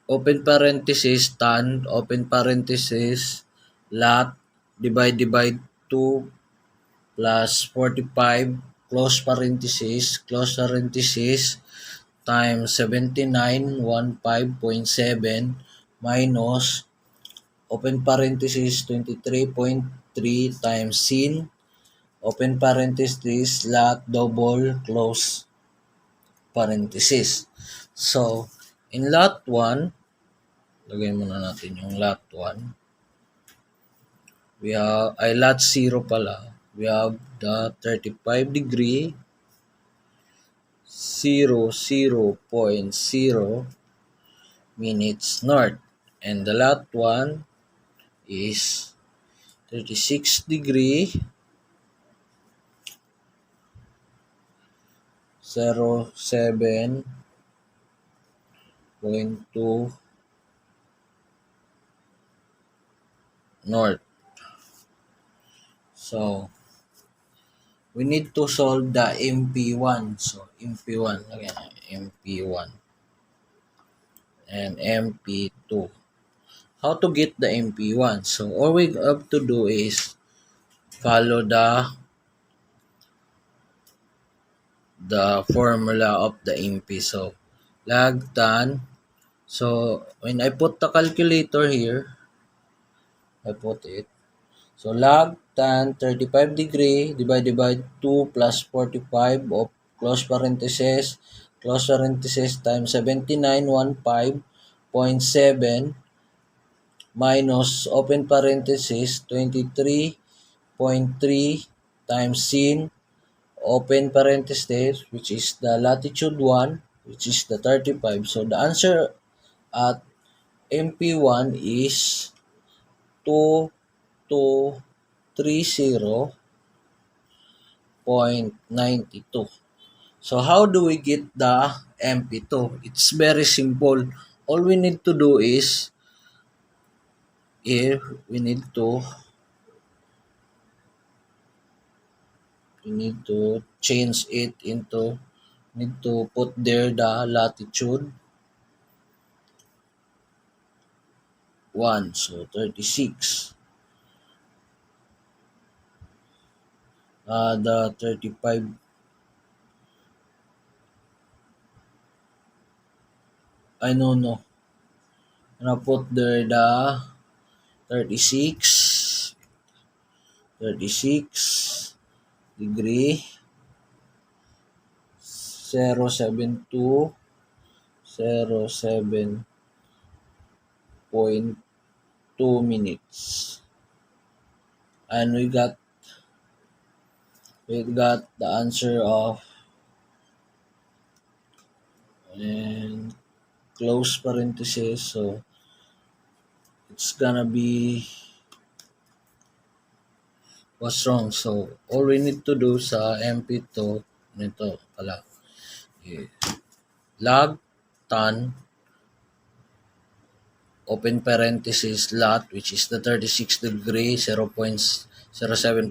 open parenthesis tan open parenthesis lat divide 2 plus 45 close parenthesis times 7915.7 minus open parenthesis 23.3 times sin open parenthesis lat double close parenthesis. So in lot 1, lagay muna natin yung lot 1. We have, lot 0 pala. We have the 35 degree, 00.0 minutes north. And the lot 1 is 36 degree, 07.2 north. So, we need to solve the MP1. So, MP1, again, MP1 and MP2. How to get the MP1? So, all we have to do is follow the formula of the MP. So, log tan. So, when I put the calculator here, I put it. So, log tan 35 degree divided by 2 plus 45 of close parenthesis times 7915.7 minus open parenthesis 23.3 times sin open parenthesis which is the latitude 1 which is the 35. So, the answer at MP1 is 2230.92. So how do we get the MP2? It's very simple. All we need to do is here we need to change it into need to put there the latitude 1, so 36. The 35, I don't know. And I put there the 36 degree 072 minutes. And we got the answer of and close parenthesis, so it's gonna be was wrong. So, all we need to do sa MP2, nito pala, eh, log tan open parenthesis lot, which is the 36 degree 0.07.2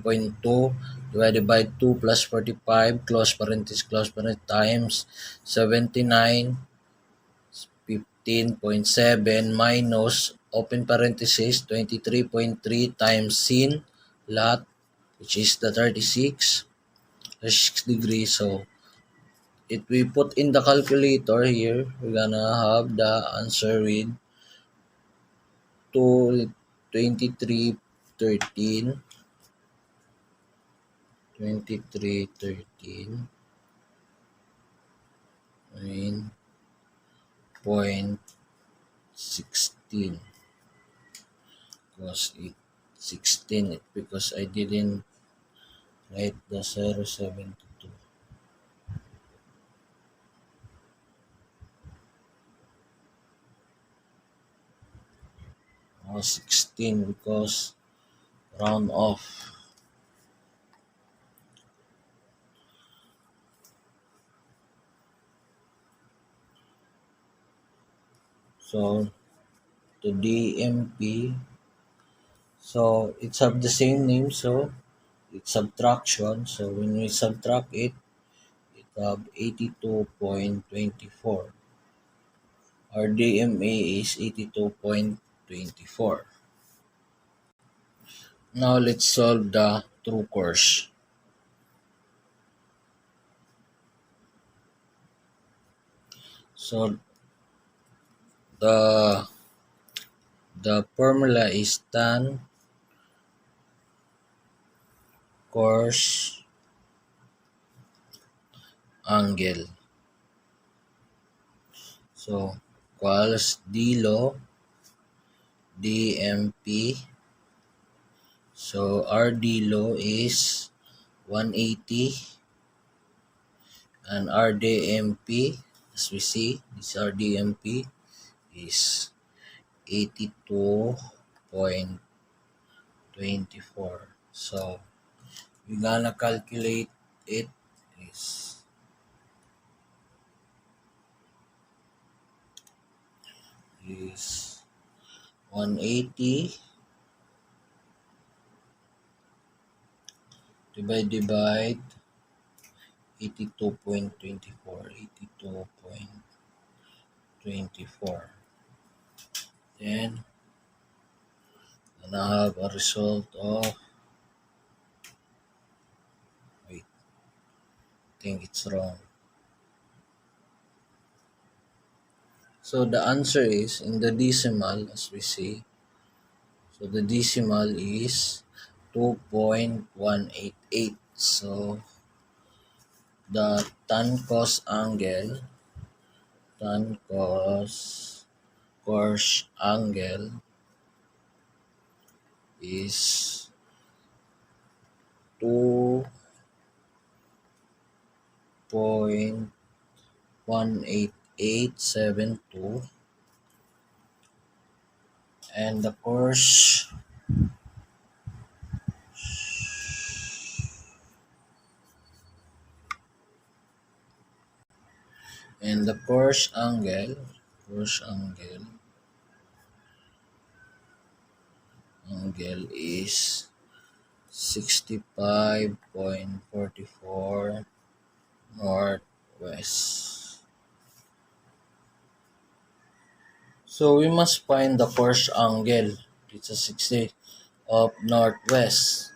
divided by 2 plus 45 close parenthesis times 79 15.7 minus open parenthesis 23.3 times sin lot, which is the 36 degrees. So if we put in the calculator here, we're gonna have the answer with 2313 point 16 because it 16 because I didn't write the 0.72. Oh, 16 because round off. So the DMP, so it's have the same name, so it's subtraction. So when we subtract it, it have 82.24. Our DMA is 82.24. Now let's solve the true course. So the formula is tan course angle. So equals DLO DMP. So our DLO is 180 and our DMP, as we see, this our DMP is 82.24. So we're gonna calculate it is 180 divide 82.24. Then gonna have a result of, wait, I think it's wrong. So the answer is in the decimal, as we see. So the decimal is 2.188. So the tan cos course angle is 2.18872, and the course angle is 65.44 northwest. So we must find the course angle. It's a 60 of northwest.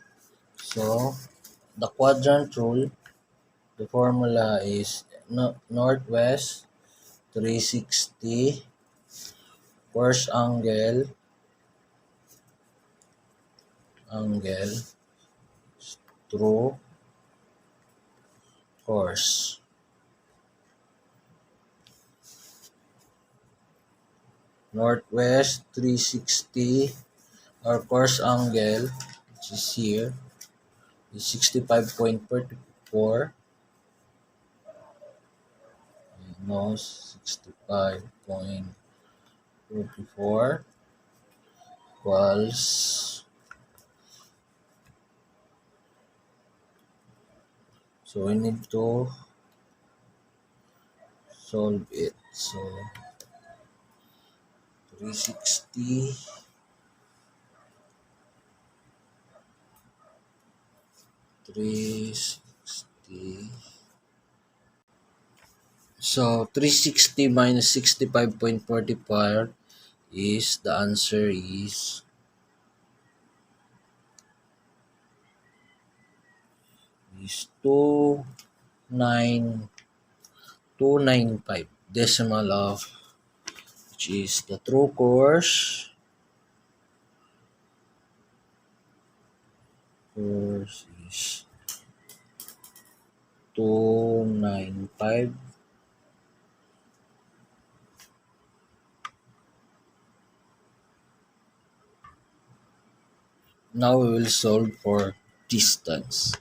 So the quadrant rule, the formula is northwest 360 course angle through course. Northwest 360, our course angle, which is here, is 65.44. No, 65.44 equals So we need to solve it. So 360 360. So 360 minus 65.45 is the answer is 29295 decimal of, which is the true course is 295. Now we will solve for distance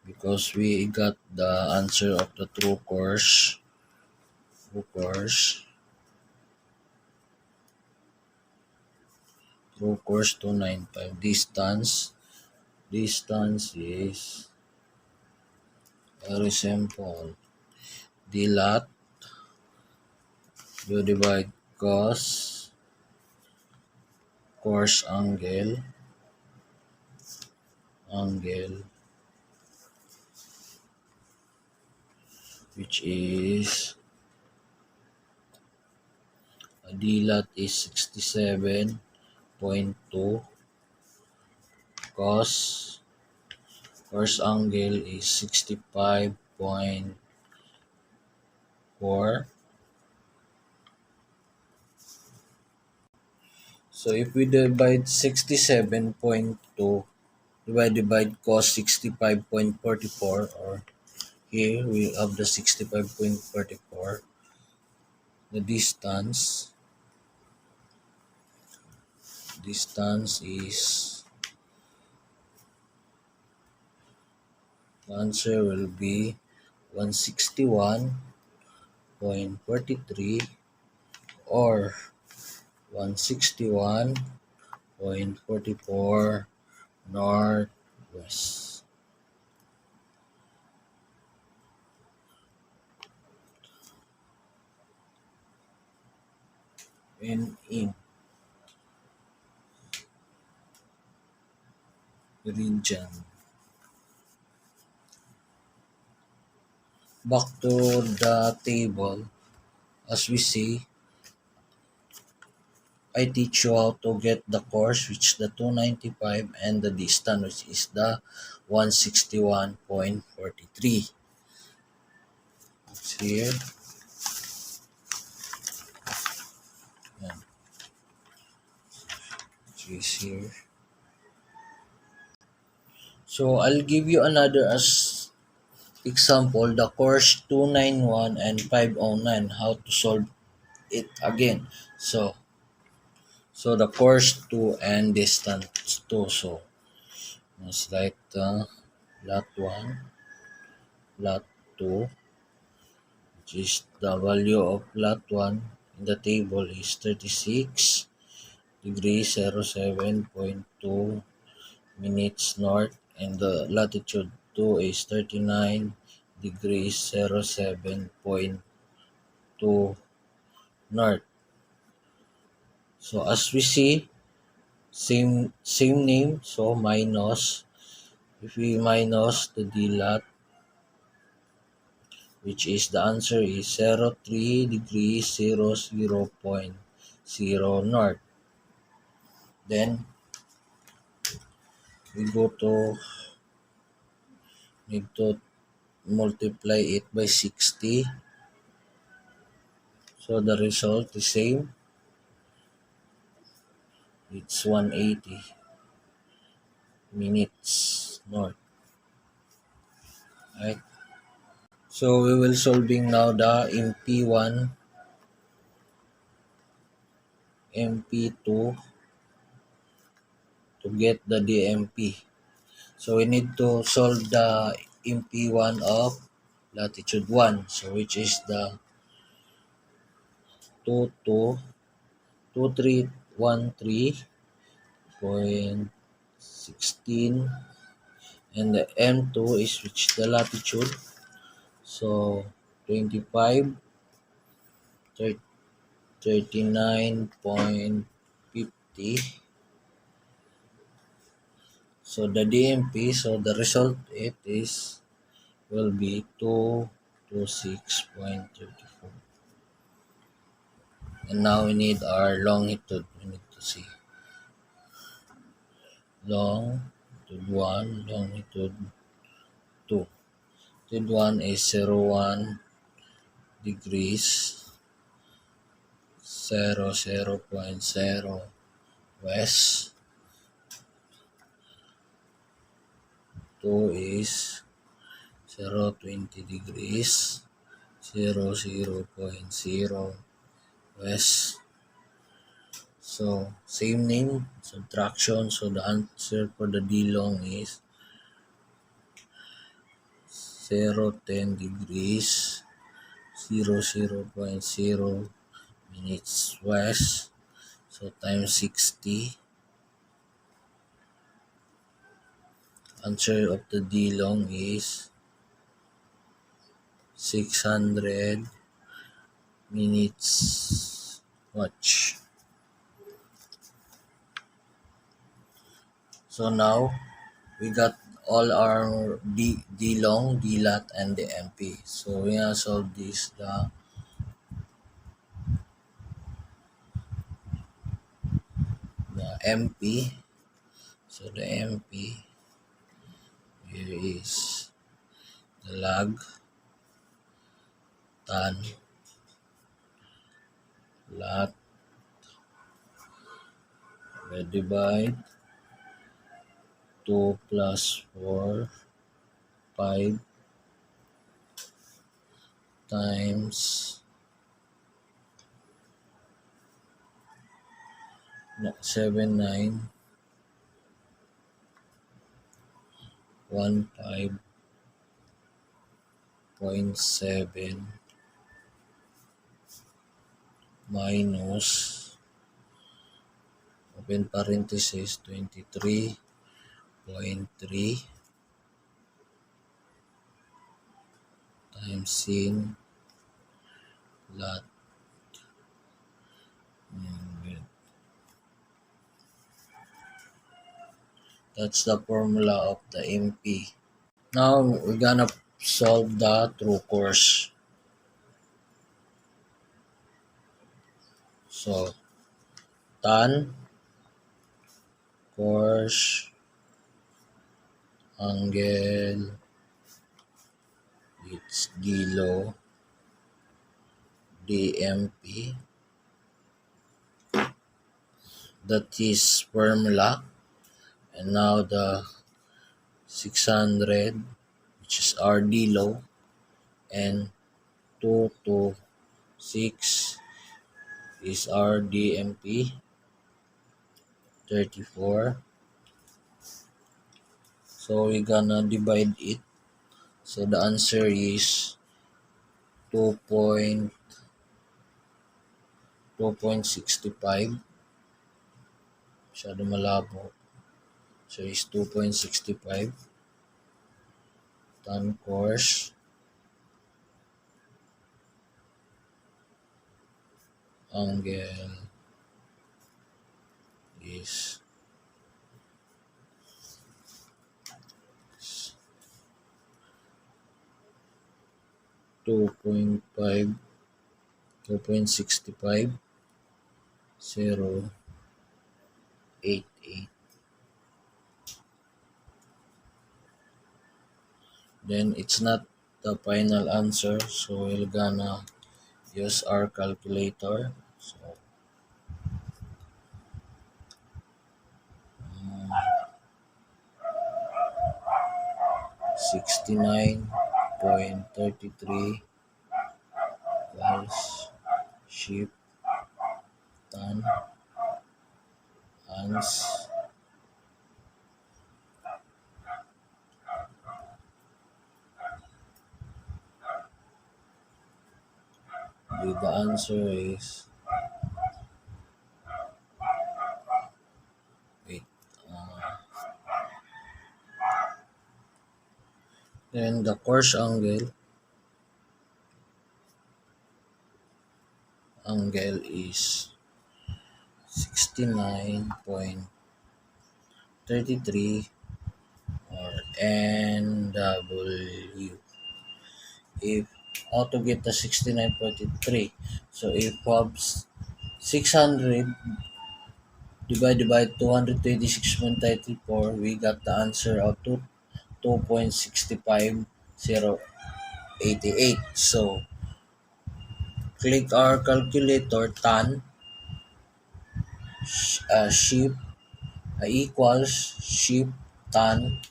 because we got the answer of the true course 295. Distance is very simple. Dilat, you divide course angle, which is dilat is 67.2, course angle is 65.4. So if we divide 67.2 divide cos 65.44, or here we have the 65.44, the distance is, the answer will be 161.43 or 161.44 northwest. In region. Back to the table, as we see, I teach you how to get the course, which is the 295, and the distance, which is the 161.43. It's here. Yan. It's here. So I'll give you another as example, the course 291 and 509, how to solve it again. So the course 2 and distance 2. So let's write lot 1, lot 2, which is the value of lot 1 in the table is 36 degrees 07.2 minutes north, and the latitude 2 is 39 degrees 07.2 north. So as we see, same name, so minus, if we minus the dlat, which is the answer is 03 degrees 00.0 north. Then we need to multiply it by 60. So the result is same. It's 180 minutes north. Right? So we will solving now the MP1, MP2 to get the DMP. So we need to solve the MP1 of latitude 1, so which is the 2313.16, and the M2 is which the latitude So 25, 39.50. So the DMP, so the result it is will be 226.34. And now we need our longitude. We need to see longitude 1, longitude 2. Longitude 1 is 01 degrees, 0.0 west. 2 is 20 degrees, 0.0 west. So same name, subtraction. So the answer for the D long is 10 degrees, 0.0 minutes west. So times 60. Answer of the D long is 600 minutes watch. So now we got all our D long, D lat, and the MP. So we gonna solve this the MP. So the MP here is the lag, tan, lat, we divide 2 plus 4, 5 times 7915.7 minus open parenthesis 23.3 times sin lat. That's the formula of the MP. Now we're gonna solve the true course. So tan course angle, it's D low DMP. That is formula. And now the 600, which is our D low, and 2 to 6 is our DMP 34. So we're gonna divide it. So the answer is 2.65. Masyado malabo. So is 2.65 tan course angle is 2.5, 2.65, 0.88. Then it's not the final answer, so we're gonna use our calculator. So 69.33 equals shift tan ans the answer is wait then the course angle angle is 69.33 or NW. If how to get the 69.3? So if we have 600 divided by 226.34, we got the answer of 2.65088. So click our calculator, tan sheep equals sheep tan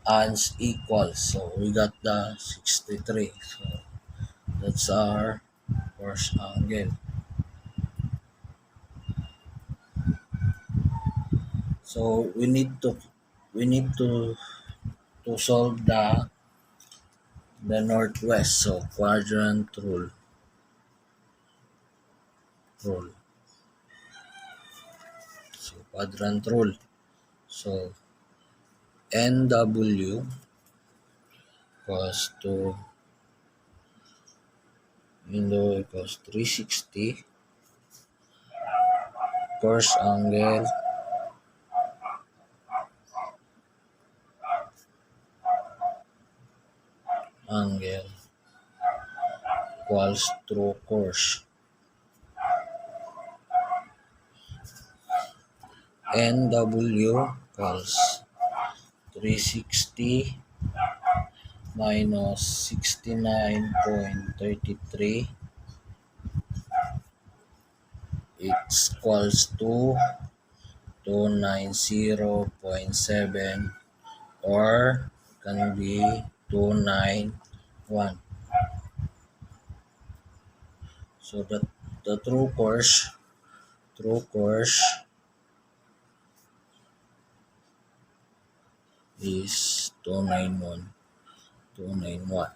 ans equals. So we got the 63. So that's our first angle. So we need to solve the northwest. So quadrant rule. So quadrant rule. So NW equals to window equals 360. Course angle equals true course. NW equals 360 minus 69.33. It equals to 290.7 or can be 291. So the true course is 291.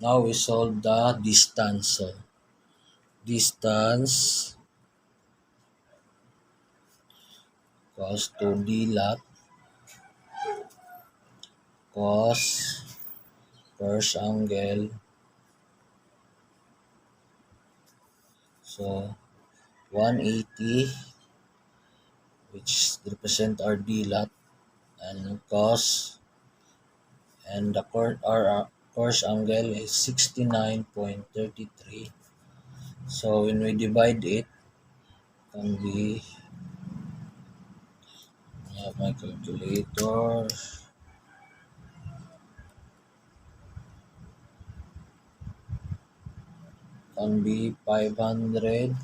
Now we solve the distance. So distance equals to d lot cos first angle. So 180, which represent our d lot, and cos, and the course angle is 69.33. So when we divide it, can be, I have my calculator. Can be 500.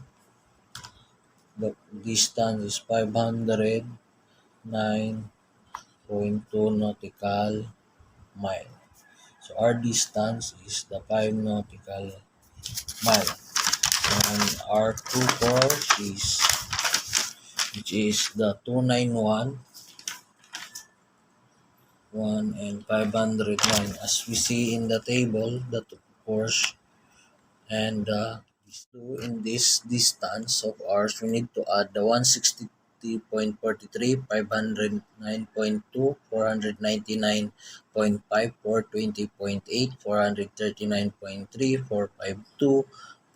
The distance is 509.2 nautical mile. So our distance is the 5 nautical mile. And our true course is, which is the 291, 1 and 509. As we see in the table, the course and these two in this distance of ours, we need to add the 160.43, 509.2, 499.5, 420.8, 439.3, 452.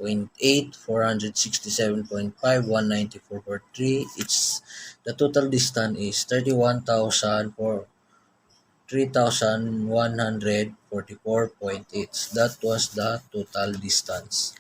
0.8, 467.5, 194.3. It's the total distance is 3,144.8. That was the total distance.